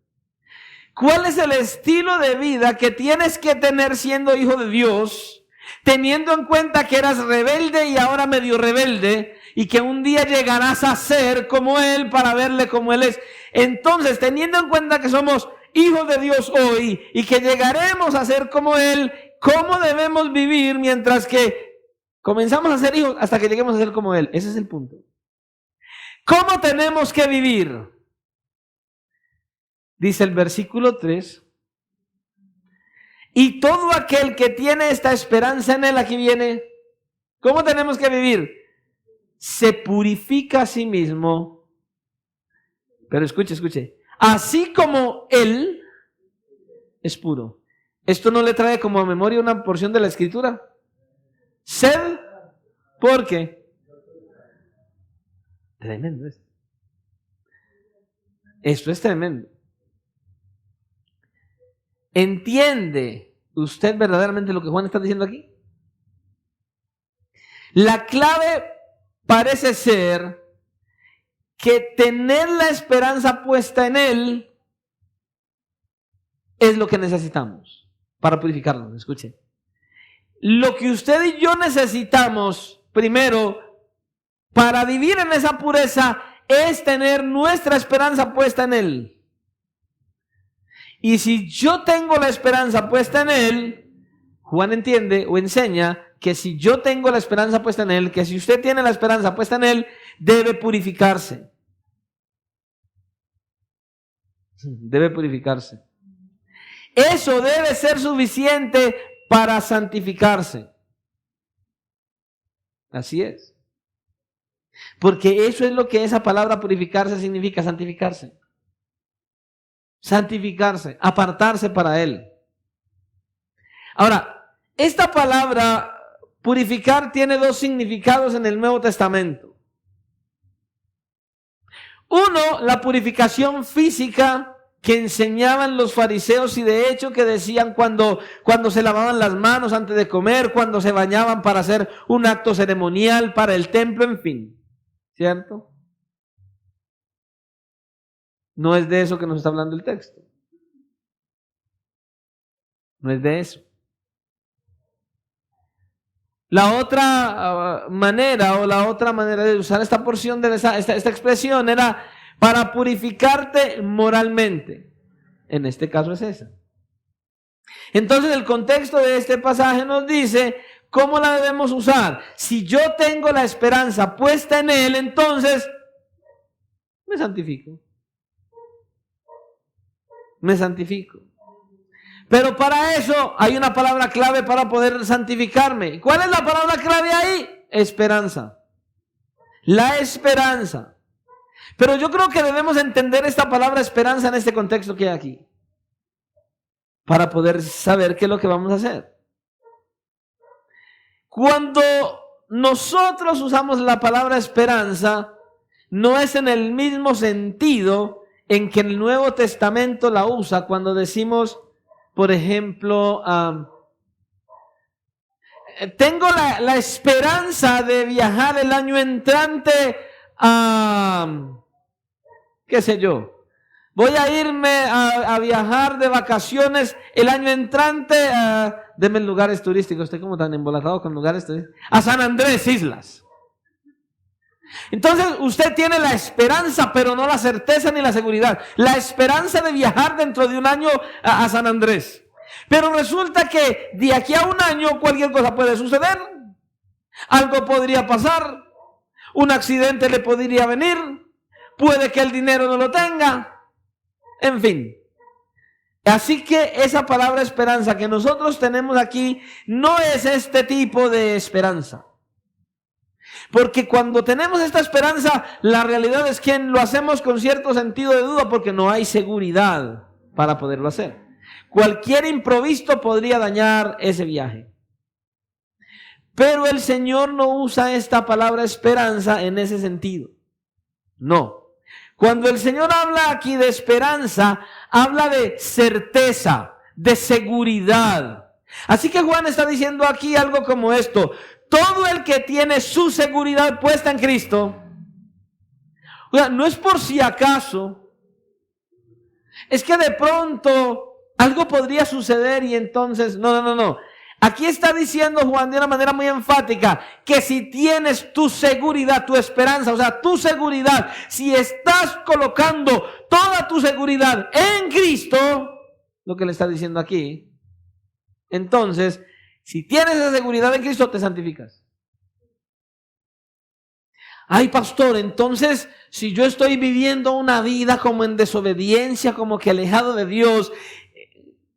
¿Cuál es el estilo de vida que tienes que tener siendo hijo de Dios, teniendo en cuenta que eras rebelde y ahora medio rebelde, y que un día llegarás a ser como Él para verle como Él es? Entonces, teniendo en cuenta que somos hijos de Dios hoy y que llegaremos a ser como Él, ¿cómo debemos vivir mientras que comenzamos a ser hijos hasta que lleguemos a ser como Él? Ese es el punto. ¿Cómo tenemos que vivir? Dice el versículo 3. Y todo aquel que tiene esta esperanza en Él, aquí viene, ¿cómo tenemos que vivir? Se purifica a sí mismo. Pero escuche, así como Él es puro. ¿Esto no le trae como a memoria una porción de la Escritura? Sed, ¿por qué? Tremendo esto. Esto es tremendo. ¿Entiende usted verdaderamente lo que Juan está diciendo aquí? La clave parece ser que tener la esperanza puesta en Él es lo que necesitamos para purificarnos. Escuche. Lo que usted y yo necesitamos, primero, para vivir en esa pureza, es tener nuestra esperanza puesta en Él. Y si yo tengo la esperanza puesta en Él, Juan entiende o enseña que si yo tengo la esperanza puesta en Él, que si usted tiene la esperanza puesta en Él, debe purificarse. Debe purificarse. Eso debe ser suficiente para santificarse. Así es. Porque eso es lo que esa palabra purificarse significa, santificarse. Santificarse, apartarse para Él. Ahora, esta palabra purificar tiene dos significados en el Nuevo Testamento. Uno, la purificación física que enseñaban los fariseos y de hecho que decían cuando se lavaban las manos antes de comer, cuando se bañaban para hacer un acto ceremonial para el templo, en fin. ¿Cierto? No es de eso que nos está hablando el texto. No es de eso. La otra manera de usar esta porción de esta expresión era para purificarte moralmente. En este caso es esa. Entonces el contexto de este pasaje nos dice cómo la debemos usar. Si yo tengo la esperanza puesta en Él, entonces me santifico. Me santifico. Pero para eso hay una palabra clave para poder santificarme. ¿Cuál es la palabra clave ahí? Esperanza. La esperanza. Pero yo creo que debemos entender esta palabra esperanza en este contexto que hay aquí, para poder saber qué es lo que vamos a hacer. Cuando nosotros usamos la palabra esperanza, no es en el mismo sentido en que el Nuevo Testamento la usa cuando decimos, por ejemplo, tengo la esperanza de viajar el año entrante a, qué sé yo, voy a irme a viajar de vacaciones el año entrante, deme lugares turísticos, estoy como tan embolatado con lugares turísticos, a San Andrés Islas. Entonces usted tiene la esperanza, pero no la certeza ni la seguridad. La esperanza de viajar dentro de un año a San Andrés. Pero resulta que de aquí a un año cualquier cosa puede suceder. Algo podría pasar. Un accidente le podría venir. Puede que el dinero no lo tenga. En fin. Así que esa palabra esperanza que nosotros tenemos aquí no es este tipo de esperanza. Porque cuando tenemos esta esperanza, la realidad es que lo hacemos con cierto sentido de duda porque no hay seguridad para poderlo hacer. Cualquier imprevisto podría dañar ese viaje. Pero el Señor no usa esta palabra esperanza en ese sentido. No. Cuando el Señor habla aquí de esperanza, habla de certeza, de seguridad. Así que Juan está diciendo aquí algo como esto: todo el que tiene su seguridad puesta en Cristo, o sea, no es por si acaso, es que de pronto algo podría suceder y entonces, no. Aquí está diciendo Juan de una manera muy enfática que si tienes tu seguridad, tu esperanza, o sea, tu seguridad, si estás colocando toda tu seguridad en Cristo, lo que le está diciendo aquí, entonces, si tienes esa seguridad en Cristo, te santificas. Ay, pastor, entonces, si yo estoy viviendo una vida como en desobediencia, como que alejado de Dios,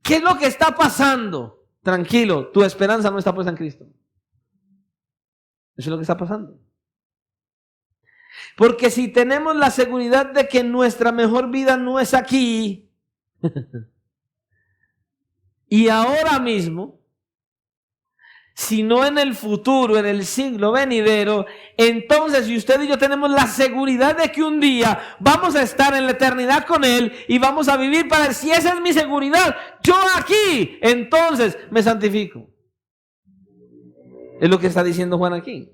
¿qué es lo que está pasando? Tranquilo, tu esperanza no está puesta en Cristo. Eso es lo que está pasando. Porque si tenemos la seguridad de que nuestra mejor vida no es aquí y ahora mismo, sino en el futuro, en el siglo venidero, entonces si usted y yo tenemos la seguridad de que un día vamos a estar en la eternidad con Él y vamos a vivir para Él, si esa es mi seguridad, yo aquí, entonces me santifico. Es lo que está diciendo Juan aquí.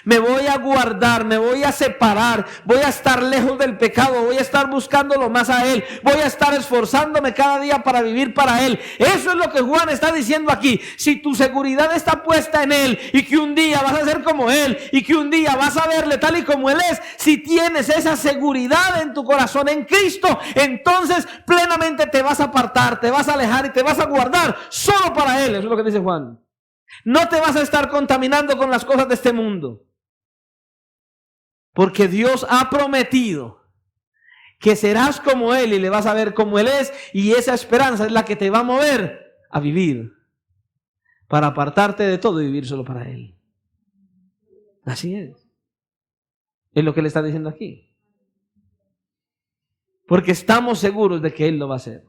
Me voy a guardar, me voy a separar, voy a estar lejos del pecado, voy a estar buscándolo más a Él, voy a estar esforzándome cada día para vivir para Él. Eso es lo que Juan está diciendo aquí. Si tu seguridad está puesta en Él y que un día vas a ser como Él y que un día vas a verle tal y como Él es, si tienes esa seguridad en tu corazón en Cristo, entonces plenamente te vas a apartar, te vas a alejar y te vas a guardar solo para Él. Eso es lo que dice Juan. No te vas a estar contaminando con las cosas de este mundo. Porque Dios ha prometido que serás como Él y le vas a ver como Él es. Y esa esperanza es la que te va a mover a vivir. Para apartarte de todo y vivir solo para Él. Así es. Es lo que le está diciendo aquí. Porque estamos seguros de que Él lo va a hacer.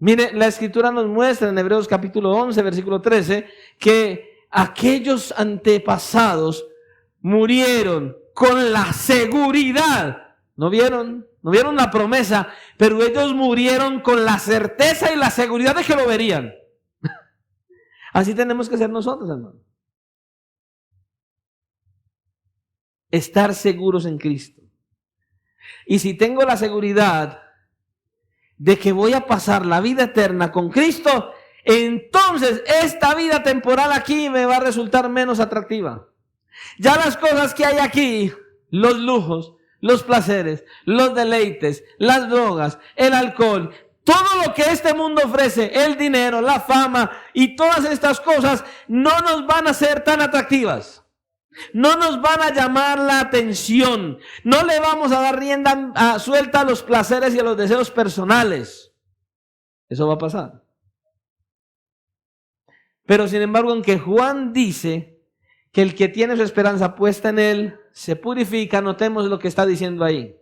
Mire, la Escritura nos muestra en Hebreos capítulo 11, versículo 13, que aquellos antepasados murieron con la seguridad. ¿No vieron? No vieron la promesa, pero ellos murieron con la certeza y la seguridad de que lo verían. Así tenemos que ser nosotros, hermano. Estar seguros en Cristo. Y si tengo la seguridad de que voy a pasar la vida eterna con Cristo, entonces esta vida temporal aquí me va a resultar menos atractiva. Ya las cosas que hay aquí, los lujos, los placeres, los deleites, las drogas, el alcohol, todo lo que este mundo ofrece, el dinero, la fama y todas estas cosas no nos van a ser tan atractivas. No nos van a llamar la atención. No le vamos a dar rienda suelta a los placeres y a los deseos personales. Eso va a pasar. Pero sin embargo, aunque Juan dice que el que tiene su esperanza puesta en Él se purifica, notemos lo que está diciendo ahí.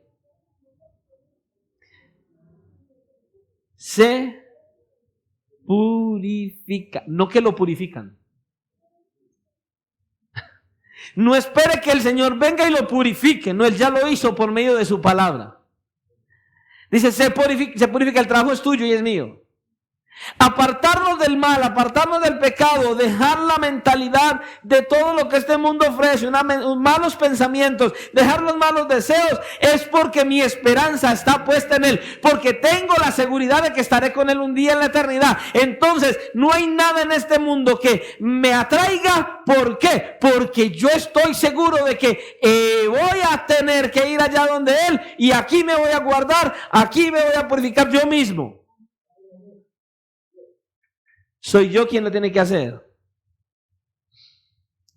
Se purifica, no que lo purifican. No espere que el Señor venga y lo purifique. No, Él ya lo hizo por medio de su palabra. Dice, se purifica, el trabajo es tuyo y es mío. Apartarnos del mal, apartarnos del pecado, dejar la mentalidad de todo lo que este mundo ofrece, malos pensamientos, dejar los malos deseos, es porque mi esperanza está puesta en Él, porque tengo la seguridad de que estaré con Él un día en la eternidad. Entonces, no hay nada en este mundo que me atraiga. ¿Por qué? Porque yo estoy seguro de que voy a tener que ir allá donde Él, y aquí me voy a guardar, aquí me voy a purificar yo mismo. Soy yo quien lo tiene que hacer.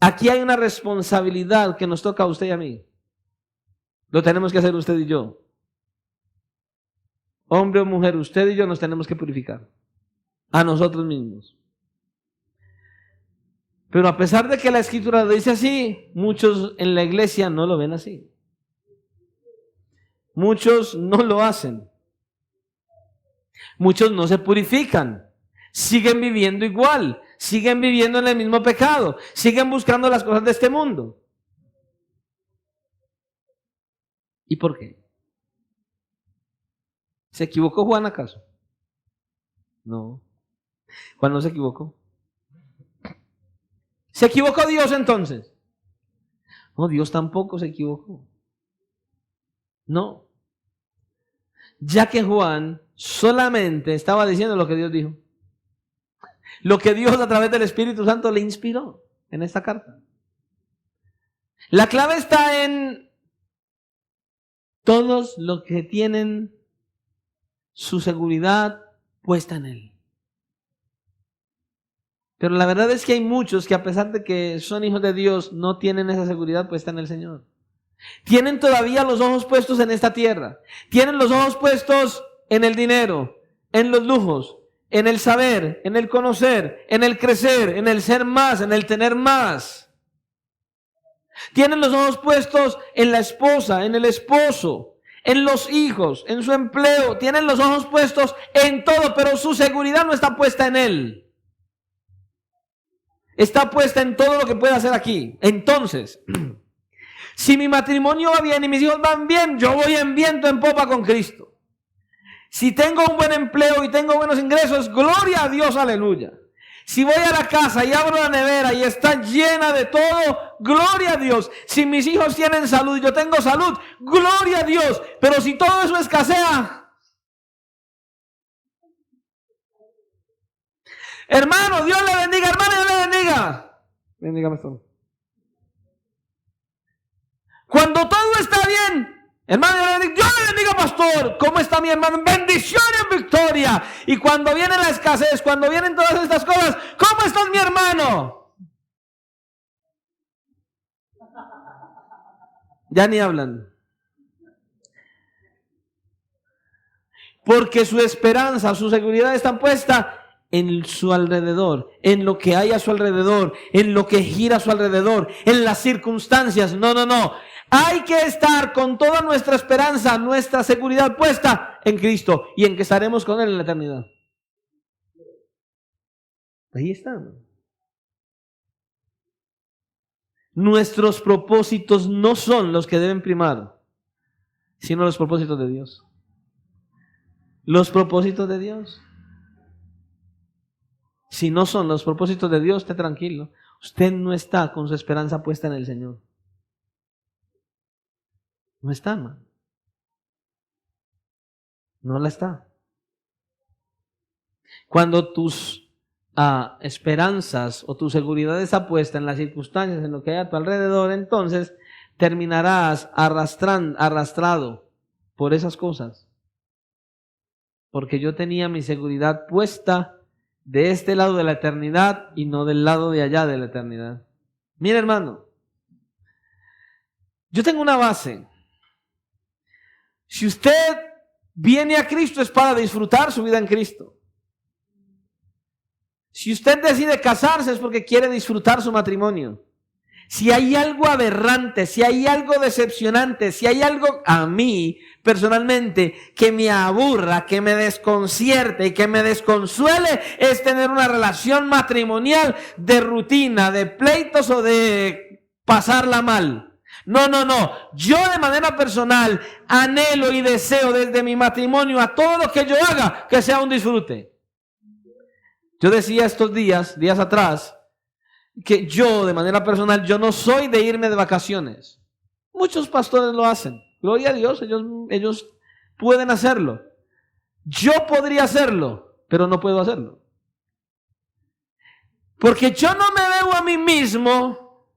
Aquí hay una responsabilidad que nos toca a usted y a mí. Lo tenemos que hacer usted y yo. hombre o mujer, usted y yo nos tenemos que purificar a nosotros mismos. Pero a pesar de que la Escritura lo dice así, muchos en la iglesia no lo ven así. Muchos no lo hacen. Muchos no se purifican. Siguen viviendo igual. Siguen viviendo en el mismo pecado. Siguen buscando las cosas de este mundo. ¿Y por qué? ¿Se equivocó Juan acaso? No. Juan no se equivocó. ¿Se equivocó Dios entonces? No, Dios tampoco se equivocó. No. Ya que Juan solamente estaba diciendo lo que Dios dijo. Lo que Dios a través del Espíritu Santo le inspiró en esta carta. La clave está en todos los que tienen su seguridad puesta en Él. Pero la verdad es que hay muchos que a pesar de que son hijos de Dios, no tienen esa seguridad puesta en el Señor. Tienen todavía los ojos puestos en esta tierra. Tienen los ojos puestos en el dinero, en los lujos, en el saber, en el conocer, en el crecer, en el ser más, en el tener más. Tienen los ojos puestos en la esposa, en el esposo, en los hijos, en su empleo. Tienen los ojos puestos en todo, pero su seguridad no está puesta en Él. Está puesta en todo lo que puede hacer aquí. Entonces, si mi matrimonio va bien y mis hijos van bien, yo voy en viento en popa con Cristo. Si tengo un buen empleo y tengo buenos ingresos, gloria a Dios, aleluya. Si voy a la casa y abro la nevera y está llena de todo, gloria a Dios. Si mis hijos tienen salud y yo tengo salud, gloria a Dios. Pero si todo eso escasea, hermano, Dios le bendiga, hermano, Dios le bendiga. Bendígame esto. Cuando todo está bien, hermano, Dios le bendiga, pastor. ¿Cómo está mi hermano? Bendición y victoria. Y cuando viene la escasez, cuando vienen todas estas cosas, ¿cómo estás, mi hermano? Ya ni hablan. Porque su esperanza, su seguridad está puesta en su alrededor, en lo que hay a su alrededor, en lo que gira a su alrededor, en las circunstancias. No. Hay que estar con toda nuestra esperanza, nuestra seguridad puesta en Cristo y en que estaremos con Él en la eternidad. Ahí está. Nuestros propósitos no son los que deben primar, sino los propósitos de Dios. Los propósitos de Dios. Si no son los propósitos de Dios, esté tranquilo. Usted no está con su esperanza puesta en el Señor. No está, man. No la está. Cuando tus esperanzas o tu seguridad está puesta en las circunstancias, en lo que hay a tu alrededor, entonces terminarás arrastrado por esas cosas. Porque yo tenía mi seguridad puesta de este lado de la eternidad y no del lado de allá de la eternidad. Mire, hermano, yo tengo una base. Si usted viene a Cristo es para disfrutar su vida en Cristo. Si usted decide casarse es porque quiere disfrutar su matrimonio. Si hay algo aberrante, si hay algo decepcionante, si hay algo a mí personalmente que me aburra, que me desconcierte y que me desconsuele, es tener una relación matrimonial de rutina, de pleitos o de pasarla mal. No. Yo de manera personal anhelo y deseo desde mi matrimonio a todo lo que yo haga que sea un disfrute. Yo decía estos días atrás, que yo de manera personal, yo no soy de irme de vacaciones. Muchos pastores lo hacen. Gloria a Dios, ellos pueden hacerlo. Yo podría hacerlo, pero no puedo hacerlo. Porque yo no me veo a mí mismo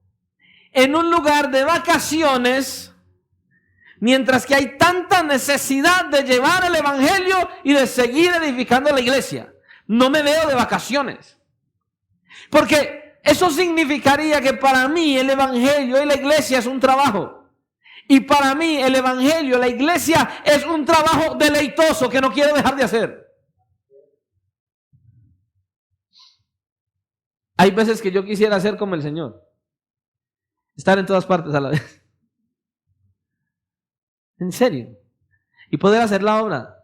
en un lugar de vacaciones, mientras que hay tanta necesidad de llevar el evangelio y de seguir edificando la iglesia. No me veo de vacaciones. Porque eso significaría que para mí el evangelio y la iglesia es un trabajo. Y para mí el evangelio, la iglesia, es un trabajo deleitoso que no quiero dejar de hacer. Hay veces que yo quisiera ser como el Señor, estar en todas partes a la vez. En serio. Y poder hacer la obra.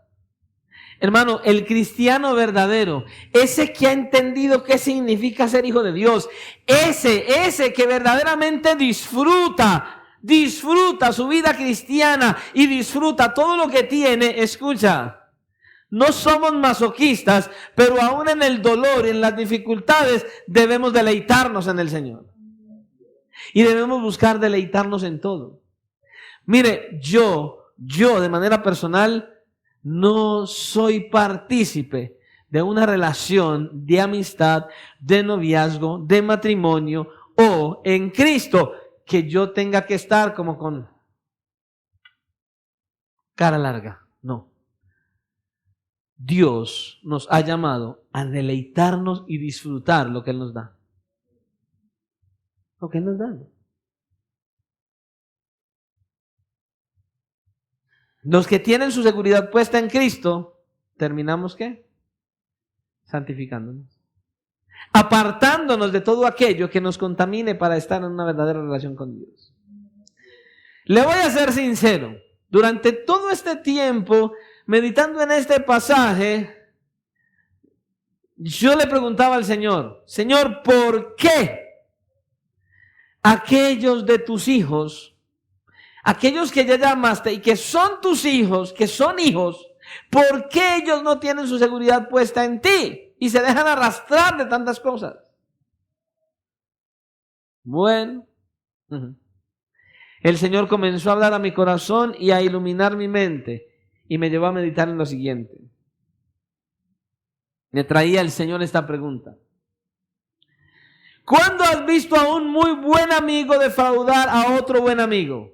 Hermano, el cristiano verdadero, ese que ha entendido qué significa ser hijo de Dios, ese que verdaderamente disfruta su vida cristiana y disfruta todo lo que tiene, escucha, no somos masoquistas, pero aún en el dolor y en las dificultades debemos deleitarnos en el Señor. Y debemos buscar deleitarnos en todo. Mire, yo de manera personal, no soy partícipe de una relación de amistad, de noviazgo, de matrimonio o en Cristo que yo tenga que estar como con cara larga. No. Dios nos ha llamado a deleitarnos y disfrutar lo que Él nos da. Lo que Él nos da. Los que tienen su seguridad puesta en Cristo, terminamos ¿qué? Santificándonos. Apartándonos de todo aquello que nos contamine para estar en una verdadera relación con Dios. Le voy a ser sincero. Durante todo este tiempo, meditando en este pasaje, yo le preguntaba al Señor, Señor, ¿por qué aquellos de tus hijos, aquellos que ya llamaste y que son tus hijos, que son hijos, ¿por qué ellos no tienen su seguridad puesta en ti y se dejan arrastrar de tantas cosas? Bueno, el Señor comenzó a hablar a mi corazón y a iluminar mi mente y me llevó a meditar en lo siguiente. Me traía el Señor esta pregunta. ¿Cuándo has visto a un muy buen amigo defraudar a otro buen amigo?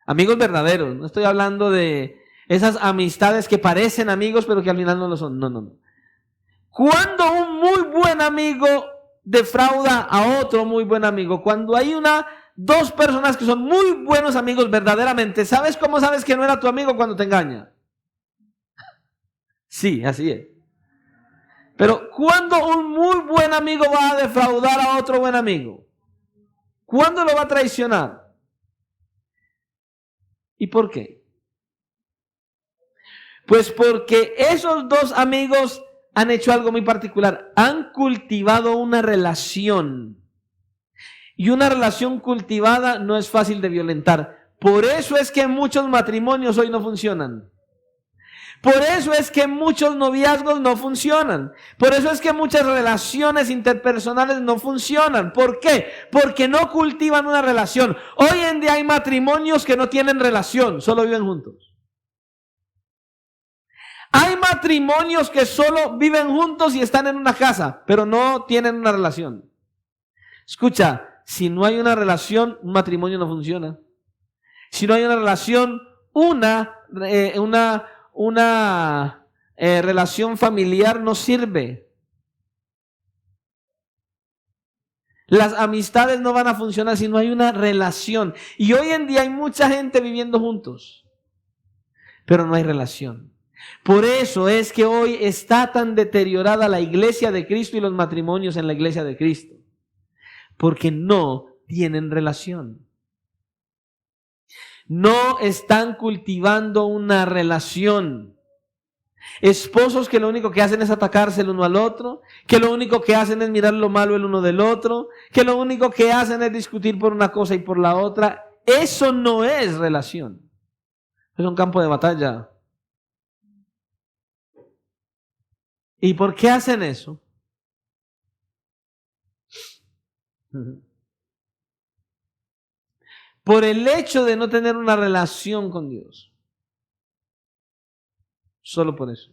Amigos verdaderos, no estoy hablando de esas amistades que parecen amigos pero que al final no lo son. No. Cuando un muy buen amigo defrauda a otro muy buen amigo, cuando hay dos personas que son muy buenos amigos verdaderamente, ¿sabes cómo sabes que no era tu amigo cuando te engaña? Sí, así es. Pero ¿cuándo un muy buen amigo va a defraudar a otro buen amigo? ¿Cuándo lo va a traicionar? ¿Y por qué? Pues porque esos dos amigos han hecho algo muy particular. Han cultivado una relación. Y una relación cultivada no es fácil de violentar. Por eso es que muchos matrimonios hoy no funcionan. Por eso es que muchos noviazgos no funcionan. Por eso es que muchas relaciones interpersonales no funcionan. ¿Por qué? Porque no cultivan una relación. Hoy en día hay matrimonios que no tienen relación, solo viven juntos. Hay matrimonios que solo viven juntos y están en una casa, pero no tienen una relación. Escucha, si no hay una relación, un matrimonio no funciona. Si no hay una relación, una relación familiar no sirve. Las amistades no van a funcionar si no hay una relación. Y hoy en día hay mucha gente viviendo juntos, pero no hay relación. Por eso es que hoy está tan deteriorada la iglesia de Cristo y los matrimonios en la iglesia de Cristo, porque no tienen relación. No están cultivando una relación. Esposos que lo único que hacen es atacarse el uno al otro, que lo único que hacen es mirar lo malo el uno del otro, que lo único que hacen es discutir por una cosa y por la otra. Eso no es relación. Es un campo de batalla. ¿Y por qué hacen eso? Por el hecho de no tener una relación con Dios. Solo por eso.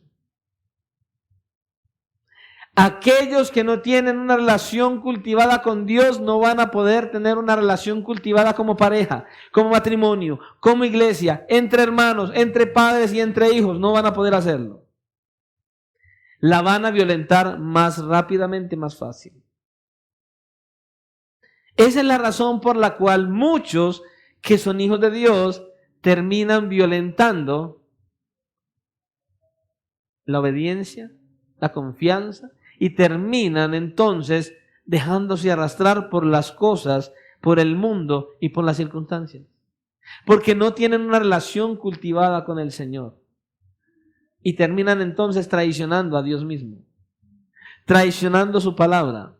Aquellos que no tienen una relación cultivada con Dios no van a poder tener una relación cultivada como pareja, como matrimonio, como iglesia, entre hermanos, entre padres y entre hijos. No van a poder hacerlo. La van a violentar más rápidamente, más fácil. Esa es la razón por la cual muchos que son hijos de Dios terminan violentando la obediencia, la confianza, y terminan entonces dejándose arrastrar por las cosas, por el mundo y por las circunstancias. Porque no tienen una relación cultivada con el Señor. Y terminan entonces traicionando a Dios mismo, traicionando su palabra.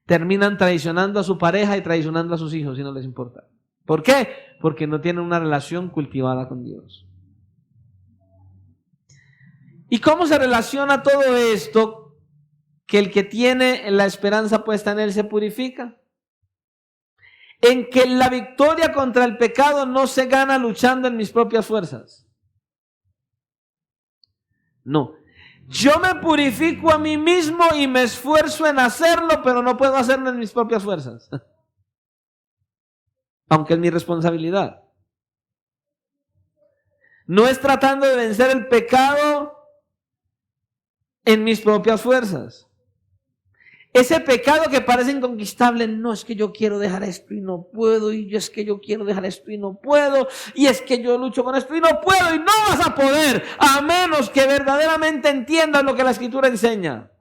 Terminan traicionando a su pareja y traicionando a sus hijos si no les importa. ¿Por qué? Porque no tienen una relación cultivada con Dios. ¿Y cómo se relaciona todo esto? Que el que tiene la esperanza puesta en Él se purifica. En que la victoria contra el pecado no se gana luchando en mis propias fuerzas. No. Yo me purifico a mí mismo y me esfuerzo en hacerlo, pero no puedo hacerlo en mis propias fuerzas. Aunque es mi responsabilidad. No es tratando de vencer el pecado en mis propias fuerzas. Ese pecado que parece inconquistable, no, es que yo quiero dejar esto y no puedo, y es que yo quiero dejar esto y no puedo, y es que yo lucho con esto y no puedo, y no vas a poder, a menos que verdaderamente entiendas lo que la Escritura enseña.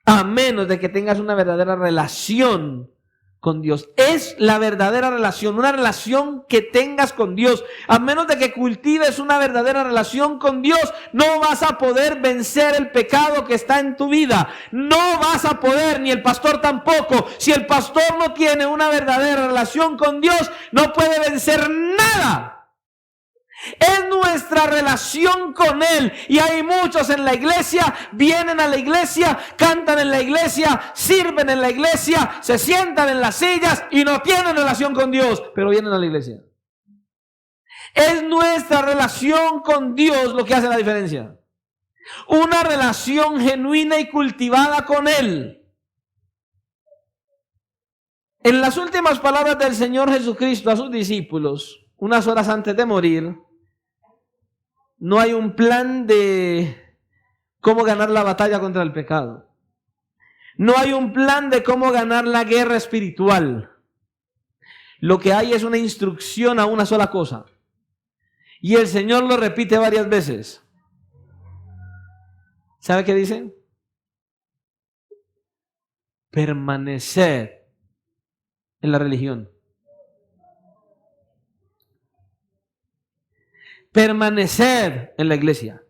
A menos de que tengas una verdadera relación con Dios. Es la verdadera relación, una relación que tengas con Dios. A menos de que cultives una verdadera relación con Dios, no vas a poder vencer el pecado que está en tu vida. No vas a poder, ni el pastor tampoco. Si el pastor no tiene una verdadera relación con Dios, no puede vencer nada. Es nuestra relación con Él. Y hay muchos en la iglesia, vienen a la iglesia, cantan en la iglesia, sirven en la iglesia, se sientan en las sillas y no tienen relación con Dios, pero vienen a la iglesia. Es nuestra relación con Dios lo que hace la diferencia. Una relación genuina y cultivada con Él. En las últimas palabras del Señor Jesucristo a sus discípulos, unas horas antes de morir, no hay un plan de cómo ganar la batalla contra el pecado. No hay un plan de cómo ganar la guerra espiritual. Lo que hay es una instrucción a una sola cosa. Y el Señor lo repite varias veces. ¿Sabe qué dice? Permanecer en la religión. Permanecer en la iglesia.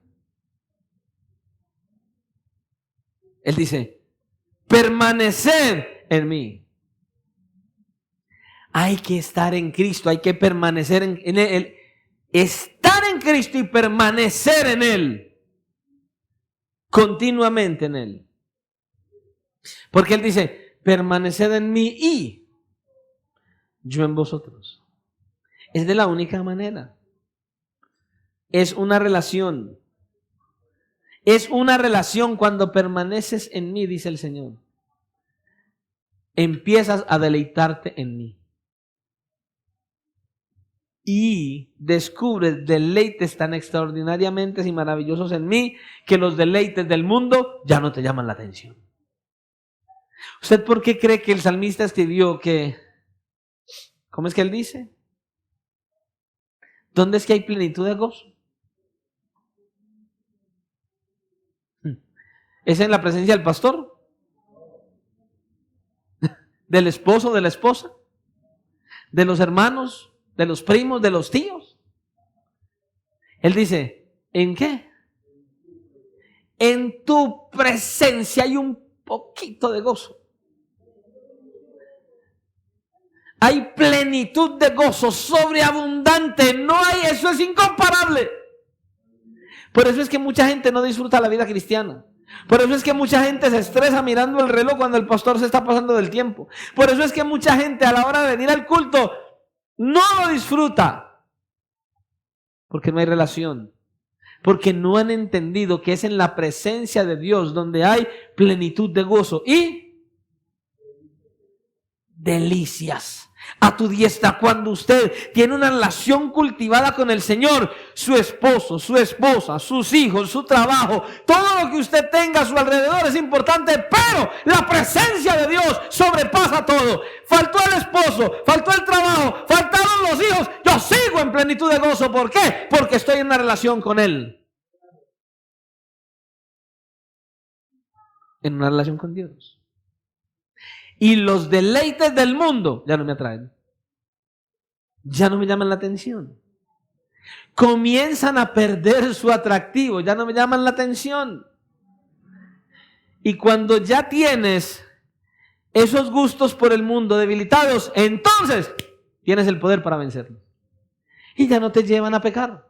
Él dice, permanecer en mí. Hay que estar en Cristo, hay que permanecer en Él. Estar en Cristo y permanecer en Él. Continuamente en Él. Porque Él dice, permaneced en mí y yo en vosotros. Es de la única manera. Es una relación. Es una relación cuando permaneces en mí, dice el Señor. Empiezas a deleitarte en mí. Y descubres deleites tan extraordinariamente y maravillosos en mí que los deleites del mundo ya no te llaman la atención. ¿Usted por qué cree que el salmista escribió que, ¿cómo es que él dice? ¿Dónde es que hay plenitud de gozo? ¿Es en la presencia del pastor? ¿Del esposo, de la esposa? ¿De los hermanos? ¿De los primos? ¿De los tíos? Él dice, ¿en qué? En tu presencia hay un poquito de gozo. Hay plenitud de gozo, sobreabundante. No hay, eso es incomparable. Por eso es que mucha gente no disfruta la vida cristiana. Por eso es que mucha gente se estresa mirando el reloj cuando el pastor se está pasando del tiempo. Por eso es que mucha gente a la hora de venir al culto no lo disfruta. Porque no hay relación. Porque no han entendido que es en la presencia de Dios donde hay plenitud de gozo y delicias. a tu diestra. Cuando usted tiene una relación cultivada con el Señor, su esposo, su esposa, sus hijos, su trabajo, todo lo que usted tenga a su alrededor es importante, pero la presencia de Dios sobrepasa todo. Faltó el esposo, faltó el trabajo, faltaron los hijos, yo sigo en plenitud de gozo. ¿Por qué? Porque estoy en una relación con Él. En una relación con Dios. Y los deleites del mundo ya no me atraen. Ya no me llaman la atención. Comienzan a perder su atractivo, ya no me llaman la atención. Y cuando ya tienes esos gustos por el mundo debilitados, entonces tienes el poder para vencerlos. Y ya no te llevan a pecar.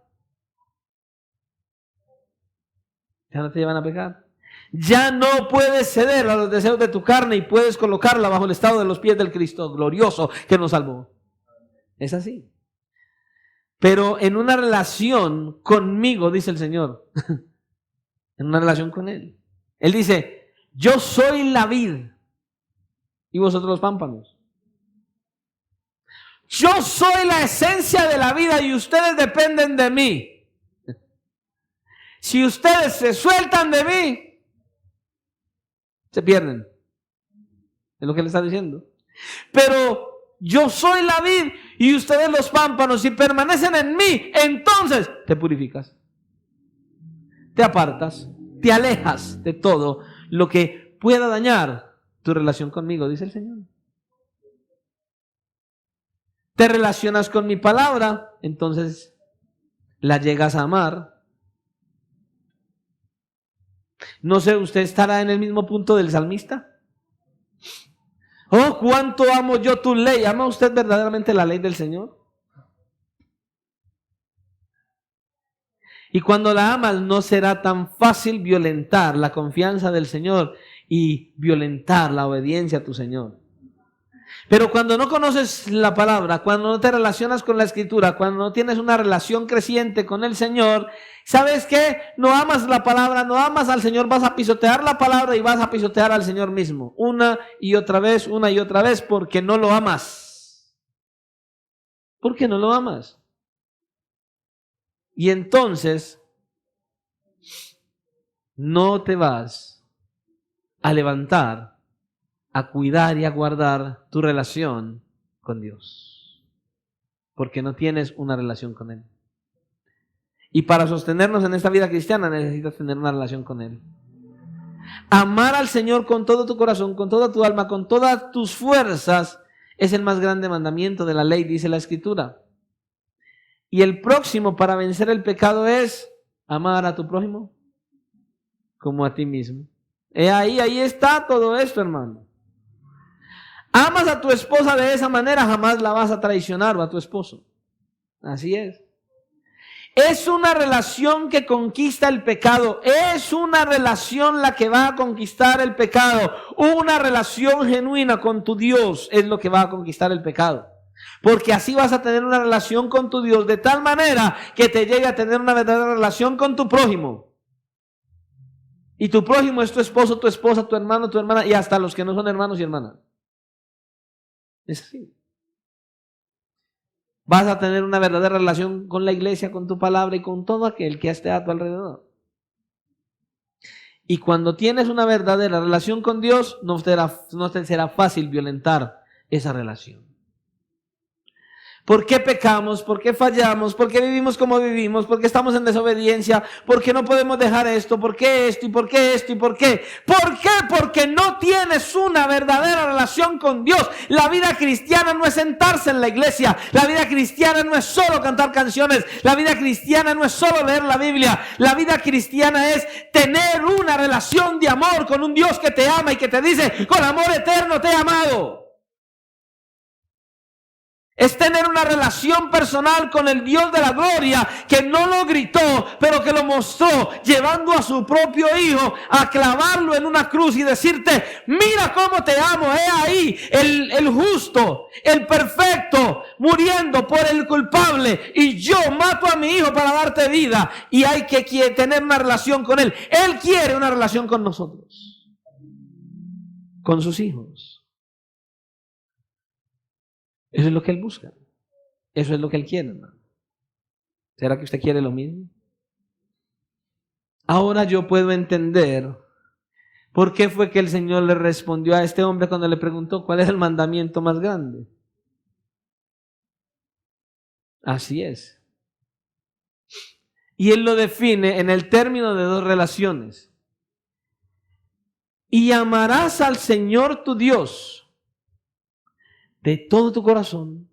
Ya no te llevan a pecar. Ya no puedes ceder a los deseos de tu carne y puedes colocarla bajo el estado de los pies del Cristo glorioso que nos salvó. Es así. Pero en una relación conmigo, dice el Señor, en una relación con Él. Él dice, yo soy la vid y vosotros los pámpanos. Yo soy la esencia de la vida y ustedes dependen de mí. Si ustedes se sueltan de mí, se pierden. Es lo que le está diciendo. Pero yo soy la vid y ustedes los pámpanos. Si permanecen en mí, entonces te purificas. Te apartas, te alejas de todo lo que pueda dañar tu relación conmigo, dice el Señor. Te relacionas con mi palabra, entonces la llegas a amar. No sé, ¿usted estará en el mismo punto del salmista? Oh, cuánto amo yo tu ley. ¿Ama usted verdaderamente la ley del Señor? Y cuando la amas, no será tan fácil violentar la confianza del Señor y violentar la obediencia a tu Señor. Pero cuando no conoces la palabra, cuando no te relacionas con la Escritura, cuando no tienes una relación creciente con el Señor, ¿sabes qué? No amas la palabra, no amas al Señor, vas a pisotear la palabra y vas a pisotear al Señor mismo. Una y otra vez, porque no lo amas. Porque no lo amas. Y entonces, no te vas a levantar a cuidar y a guardar tu relación con Dios, porque no tienes una relación con Él. Y para sostenernos en esta vida cristiana necesitas tener una relación con Él. Amar al Señor con todo tu corazón, con toda tu alma, con todas tus fuerzas, es el más grande mandamiento de la ley, dice la Escritura. Y el próximo para vencer el pecado es amar a tu prójimo como a ti mismo. Ahí está todo esto, hermano. Amas a tu esposa de esa manera, jamás la vas a traicionar, o a tu esposo. Así es. Es una relación que conquista el pecado. Es una relación la que va a conquistar el pecado. Una relación genuina con tu Dios es lo que va a conquistar el pecado. Porque así vas a tener una relación con tu Dios de tal manera que te llegue a tener una verdadera relación con tu prójimo. Y tu prójimo es tu esposo, tu esposa, tu hermano, tu hermana y hasta los que no son hermanos y hermanas. Es así. Vas a tener una verdadera relación con la iglesia, con tu palabra y con todo aquel que esté a tu alrededor. Y cuando tienes una verdadera relación con Dios, no te será fácil violentar esa relación. ¿Por qué pecamos? ¿Por qué fallamos? ¿Por qué vivimos como vivimos? ¿Por qué estamos en desobediencia? ¿Por qué no podemos dejar esto? ¿Por qué esto? ¿Y por qué esto? ¿Y por qué? ¿Por qué? Porque no tienes una verdadera relación con Dios. La vida cristiana no es sentarse en la iglesia. La vida cristiana no es solo cantar canciones. La vida cristiana no es solo leer la Biblia. La vida cristiana es tener una relación de amor con un Dios que te ama y que te dice, con amor eterno te he amado. Es tener una relación personal con el Dios de la gloria que no lo gritó, pero que lo mostró, llevando a su propio hijo a clavarlo en una cruz y decirte, mira cómo te amo, ahí el justo, el perfecto, muriendo por el culpable, y yo mato a mi hijo para darte vida, y hay que tener una relación con él. Él quiere una relación con nosotros, con sus hijos. Eso es lo que Él busca. Eso es lo que Él quiere, hermano. ¿Será que usted quiere lo mismo? Ahora yo puedo entender por qué fue que el Señor le respondió a este hombre cuando le preguntó cuál es el mandamiento más grande. Así es. Y Él lo define en el término de dos relaciones. Y amarás al Señor tu Dios de todo tu corazón.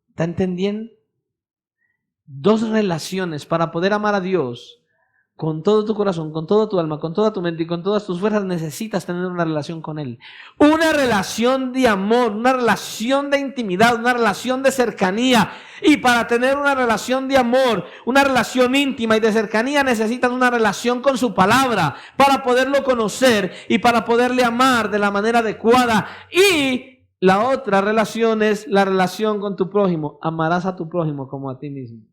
¿Está entendiendo? Dos relaciones para poder amar a Dios con todo tu corazón, con toda tu alma, con toda tu mente y con todas tus fuerzas. Necesitas tener una relación con Él. Una relación de amor, una relación de intimidad, una relación de cercanía. Y para tener una relación de amor, una relación íntima y de cercanía, necesitas una relación con su palabra para poderlo conocer y para poderle amar de la manera adecuada. Y la otra relación es la relación con tu prójimo. Amarás a tu prójimo como a ti mismo.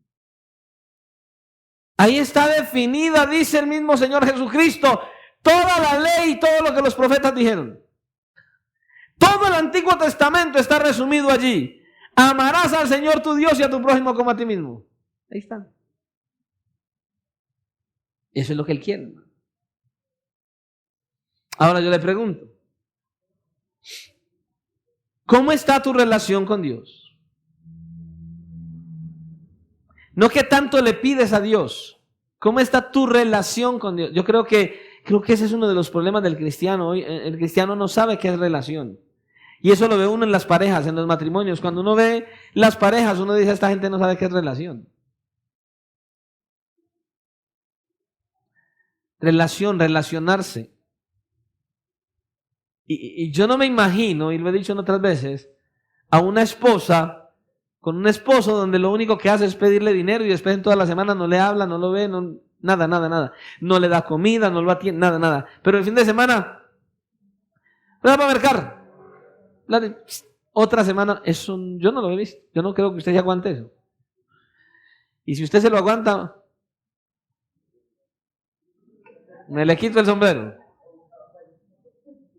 Ahí está definida, dice el mismo Señor Jesucristo, toda la ley y todo lo que los profetas dijeron. Todo el Antiguo Testamento está resumido allí. Amarás al Señor tu Dios y a tu prójimo como a ti mismo. Ahí está. Eso es lo que Él quiere. Ahora yo le pregunto, ¿cómo está tu relación con Dios? No qué tanto le pides a Dios. ¿Cómo está tu relación con Dios? Yo creo que ese es uno de los problemas del cristiano hoy. El cristiano no sabe qué es relación. Y eso lo ve uno en las parejas, en los matrimonios. Cuando uno ve las parejas, uno dice, esta gente no sabe qué es relación. Relacionarse. Y yo no me imagino, y lo he dicho en otras veces, a una esposa con un esposo donde lo único que hace es pedirle dinero y después en toda la semana no le habla, no lo ve, nada. No le da comida, no lo atiende, nada. Pero el fin de semana, ¿me va a mercar? Otra semana, eso yo no lo he visto. Yo no creo que usted se aguante eso. Y si usted se lo aguanta, me le quito el sombrero.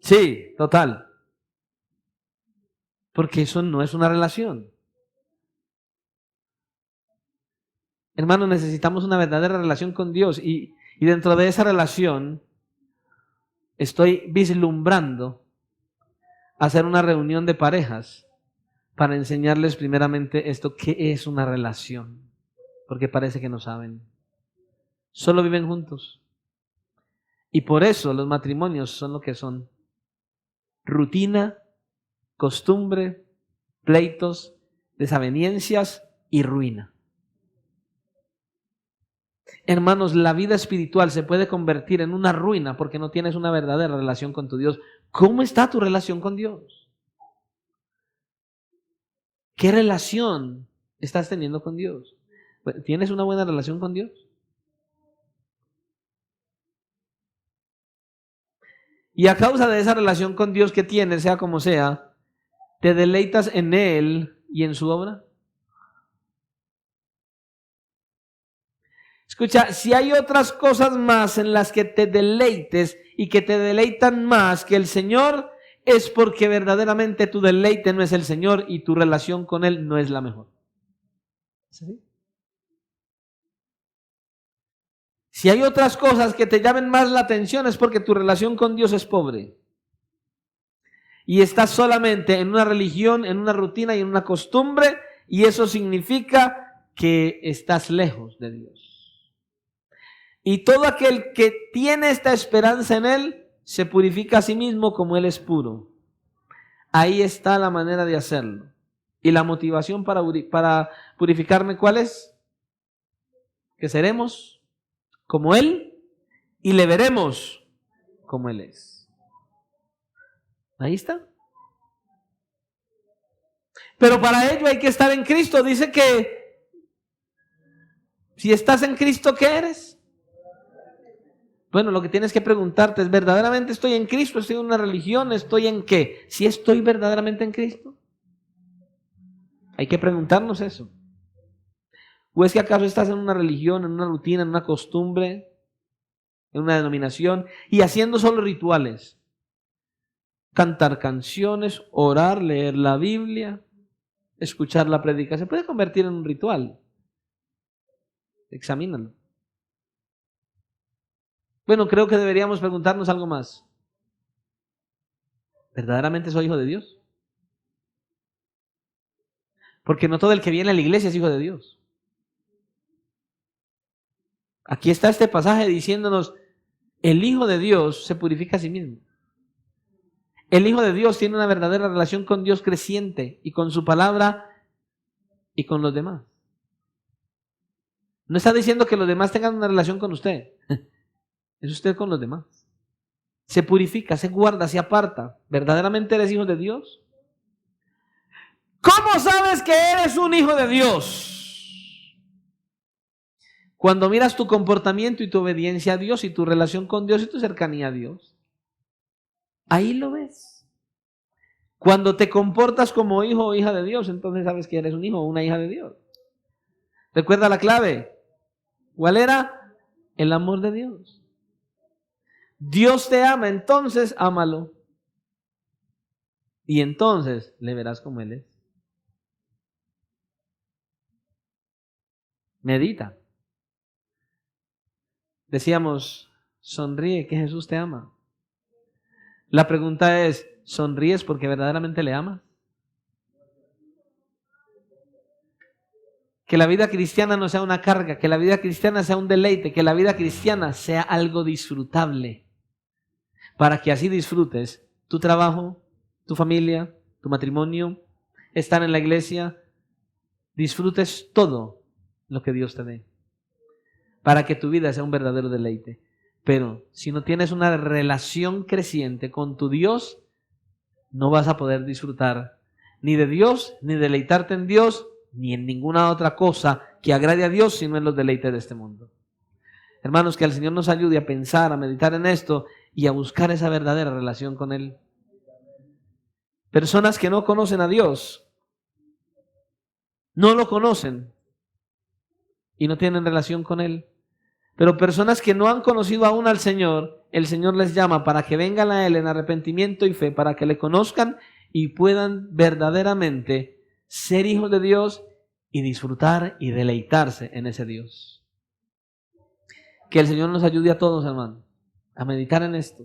Sí, total. Porque eso no es una relación. Hermanos, necesitamos una verdadera relación con Dios y dentro de esa relación estoy vislumbrando hacer una reunión de parejas para enseñarles primeramente esto, qué es una relación, porque parece que no saben. Solo viven juntos. Y por eso los matrimonios son lo que son. Rutina, costumbre, pleitos, desavenencias y ruina. Hermanos, la vida espiritual se puede convertir en una ruina porque no tienes una verdadera relación con tu Dios. ¿Cómo está tu relación con Dios? ¿Qué relación estás teniendo con Dios? ¿Tienes una buena relación con Dios? Y a causa de esa relación con Dios que tienes, sea como sea, ¿te deleitas en Él y en su obra? Escucha, si hay otras cosas más en las que te deleites y que te deleitan más que el Señor, es porque verdaderamente tu deleite no es el Señor y tu relación con Él no es la mejor. ¿Sí? Si hay otras cosas que te llamen más la atención es porque tu relación con Dios es pobre. Y estás solamente en una religión, en una rutina y en una costumbre, y eso significa que estás lejos de Dios. Y todo aquel que tiene esta esperanza en Él, se purifica a sí mismo como Él es puro. Ahí está la manera de hacerlo. ¿Y la motivación para purificarme cuál es? Que seremos como Él y le veremos como Él es. Ahí está. Pero para ello hay que estar en Cristo. Dice que si estás en Cristo, ¿qué eres? Bueno, lo que tienes que preguntarte es, ¿verdaderamente estoy en Cristo? ¿Estoy en una religión? ¿Estoy en qué? ¿Si estoy verdaderamente en Cristo? Hay que preguntarnos eso. ¿O es que acaso estás en una religión, en una rutina, en una costumbre, en una denominación y haciendo solo rituales? cantar canciones, orar, leer la Biblia, escuchar la predicación. Se puede convertir en un ritual. Examínalo. Bueno, creo que deberíamos preguntarnos algo más. ¿Verdaderamente soy hijo de Dios? Porque no todo el que viene a la iglesia es hijo de Dios. Aquí está este pasaje diciéndonos, el Hijo de Dios se purifica a sí mismo. El Hijo de Dios tiene una verdadera relación con Dios creciente y con su palabra y con los demás. No está diciendo que los demás tengan una relación con usted. Es usted con los demás. Se purifica, se guarda, se aparta. ¿Verdaderamente eres hijo de Dios? ¿Cómo sabes que eres un hijo de Dios? Cuando miras tu comportamiento y tu obediencia a Dios y tu relación con Dios y tu cercanía a Dios. Ahí lo ves. Cuando te comportas como hijo o hija de Dios, entonces sabes que eres un hijo o una hija de Dios. Recuerda la clave. ¿Cuál era? El amor de Dios. Dios te ama, entonces ámalo. Y entonces le verás como Él es. Medita. Decíamos, sonríe que Jesús te ama. La pregunta es, ¿sonríes porque verdaderamente le amas? Que la vida cristiana no sea una carga, que la vida cristiana sea un deleite, que la vida cristiana sea algo disfrutable. Para que así disfrutes tu trabajo, tu familia, tu matrimonio, estar en la iglesia, disfrutes todo lo que Dios te dé. Para que tu vida sea un verdadero deleite. Pero si no tienes una relación creciente con tu Dios, no vas a poder disfrutar ni de Dios, ni deleitarte en Dios, ni en ninguna otra cosa que agrade a Dios, sino en los deleites de este mundo. Hermanos, que el Señor nos ayude a pensar, a meditar en esto y a buscar esa verdadera relación con Él. Personas que no conocen a Dios, no lo conocen y no tienen relación con Él. Pero personas que no han conocido aún al Señor, el Señor les llama para que vengan a Él en arrepentimiento y fe, para que le conozcan y puedan verdaderamente ser hijos de Dios y disfrutar y deleitarse en ese Dios. Que el Señor nos ayude a todos, hermanos, a meditar en esto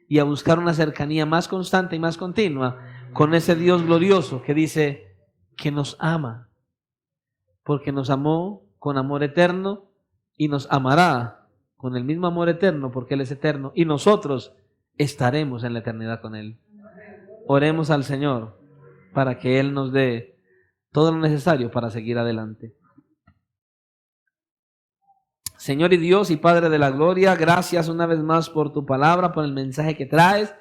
y a buscar una cercanía más constante y más continua con ese Dios glorioso que dice que nos ama, porque nos amó con amor eterno y nos amará con el mismo amor eterno porque Él es eterno y nosotros estaremos en la eternidad con Él. Oremos al Señor para que Él nos dé todo lo necesario para seguir adelante. Señor y Dios y Padre de la gloria, gracias una vez más por tu palabra, por el mensaje que traes,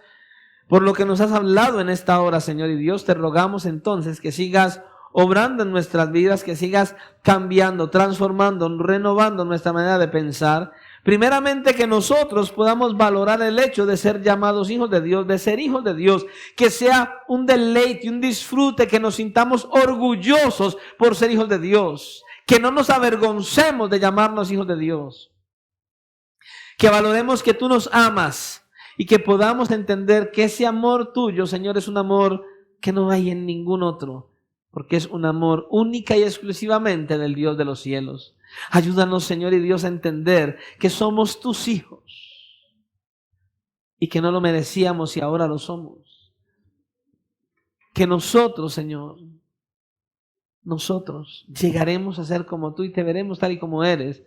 por lo que nos has hablado en esta hora, Señor y Dios. Te rogamos entonces que sigas obrando en nuestras vidas, que sigas cambiando, transformando, renovando nuestra manera de pensar. Primeramente, que nosotros podamos valorar el hecho de ser llamados hijos de Dios, de ser hijos de Dios, que sea un deleite, un disfrute, que nos sintamos orgullosos por ser hijos de Dios, que no nos avergoncemos de llamarnos hijos de Dios, que valoremos que tú nos amas y que podamos entender que ese amor tuyo, Señor, es un amor que no hay en ningún otro, porque es un amor única y exclusivamente del Dios de los cielos. Ayúdanos, Señor y Dios, a entender que somos tus hijos y que no lo merecíamos y ahora lo somos. Que nosotros, Señor, nosotros llegaremos a ser como tú y te veremos tal y como eres.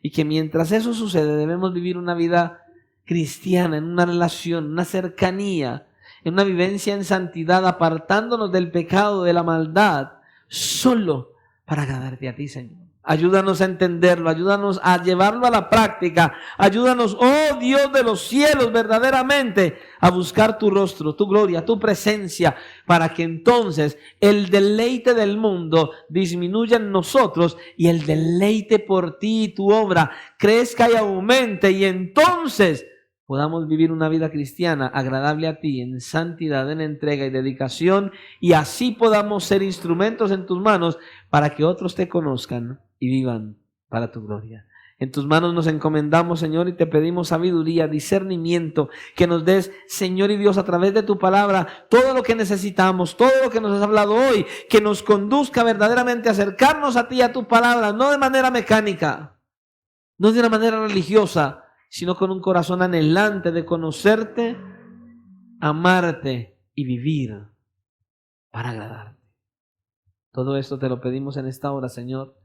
Y que mientras eso sucede debemos vivir una vida cristiana, en una relación, una cercanía, en una vivencia en santidad, apartándonos del pecado, de la maldad, solo para agradarte a ti, Señor. Ayúdanos a entenderlo, ayúdanos a llevarlo a la práctica, ayúdanos, oh Dios de los cielos, verdaderamente a buscar tu rostro, tu gloria, tu presencia, para que entonces el deleite del mundo disminuya en nosotros y el deleite por ti y tu obra crezca y aumente, y entonces podamos vivir una vida cristiana agradable a ti, en santidad, en entrega y dedicación, y así podamos ser instrumentos en tus manos para que otros te conozcan y vivan para tu gloria. En tus manos nos encomendamos, Señor, y te pedimos sabiduría, discernimiento, que nos des, Señor y Dios, a través de tu palabra, todo lo que necesitamos, todo lo que nos has hablado hoy, que nos conduzca verdaderamente a acercarnos a ti, a tu palabra, no de manera mecánica, no de una manera religiosa, sino con un corazón anhelante de conocerte, amarte y vivir para agradarte. Todo esto te lo pedimos en esta hora, Señor,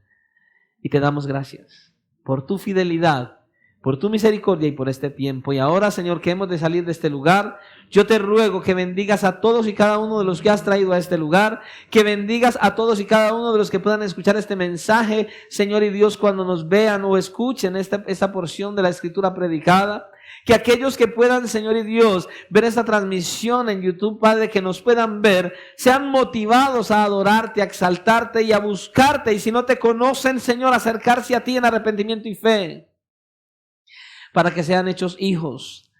y te damos gracias por tu fidelidad, por tu misericordia y por este tiempo. Y ahora, Señor, que hemos de salir de este lugar, yo te ruego que bendigas a todos y cada uno de los que has traído a este lugar, que bendigas a todos y cada uno de los que puedan escuchar este mensaje, Señor y Dios, cuando nos vean o escuchen esta porción de la Escritura predicada. Que aquellos que puedan, Señor y Dios, ver esta transmisión en YouTube, Padre, que nos puedan ver, sean motivados a adorarte, a exaltarte y a buscarte. Y si no te conocen, Señor, acercarse a ti en arrepentimiento y fe, para que sean hechos hijos.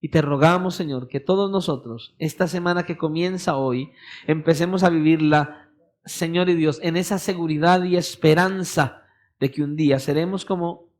Y te rogamos, Señor, que todos nosotros, esta semana que comienza hoy, empecemos a vivirla, Señor y Dios, en esa seguridad y esperanza de que un día seremos como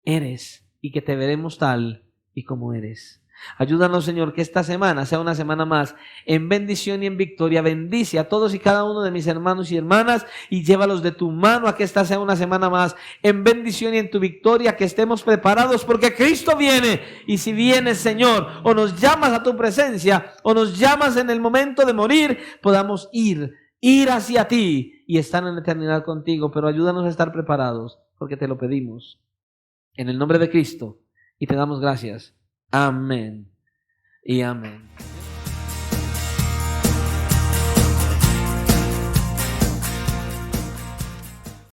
eres y que te veremos tal y como eres. Ayúdanos, Señor, que esta semana sea una semana más en bendición y en victoria. Bendice a todos y cada uno de mis hermanos y hermanas y llévalos de tu mano a que esta sea una semana más en bendición y en tu victoria, que estemos preparados porque Cristo viene. Y si vienes, Señor, o nos llamas a tu presencia o nos llamas en el momento de morir, podamos ir hacia ti y estar en la eternidad contigo. Pero ayúdanos a estar preparados porque te lo pedimos en el nombre de Cristo. Y te damos gracias. Amén y amén.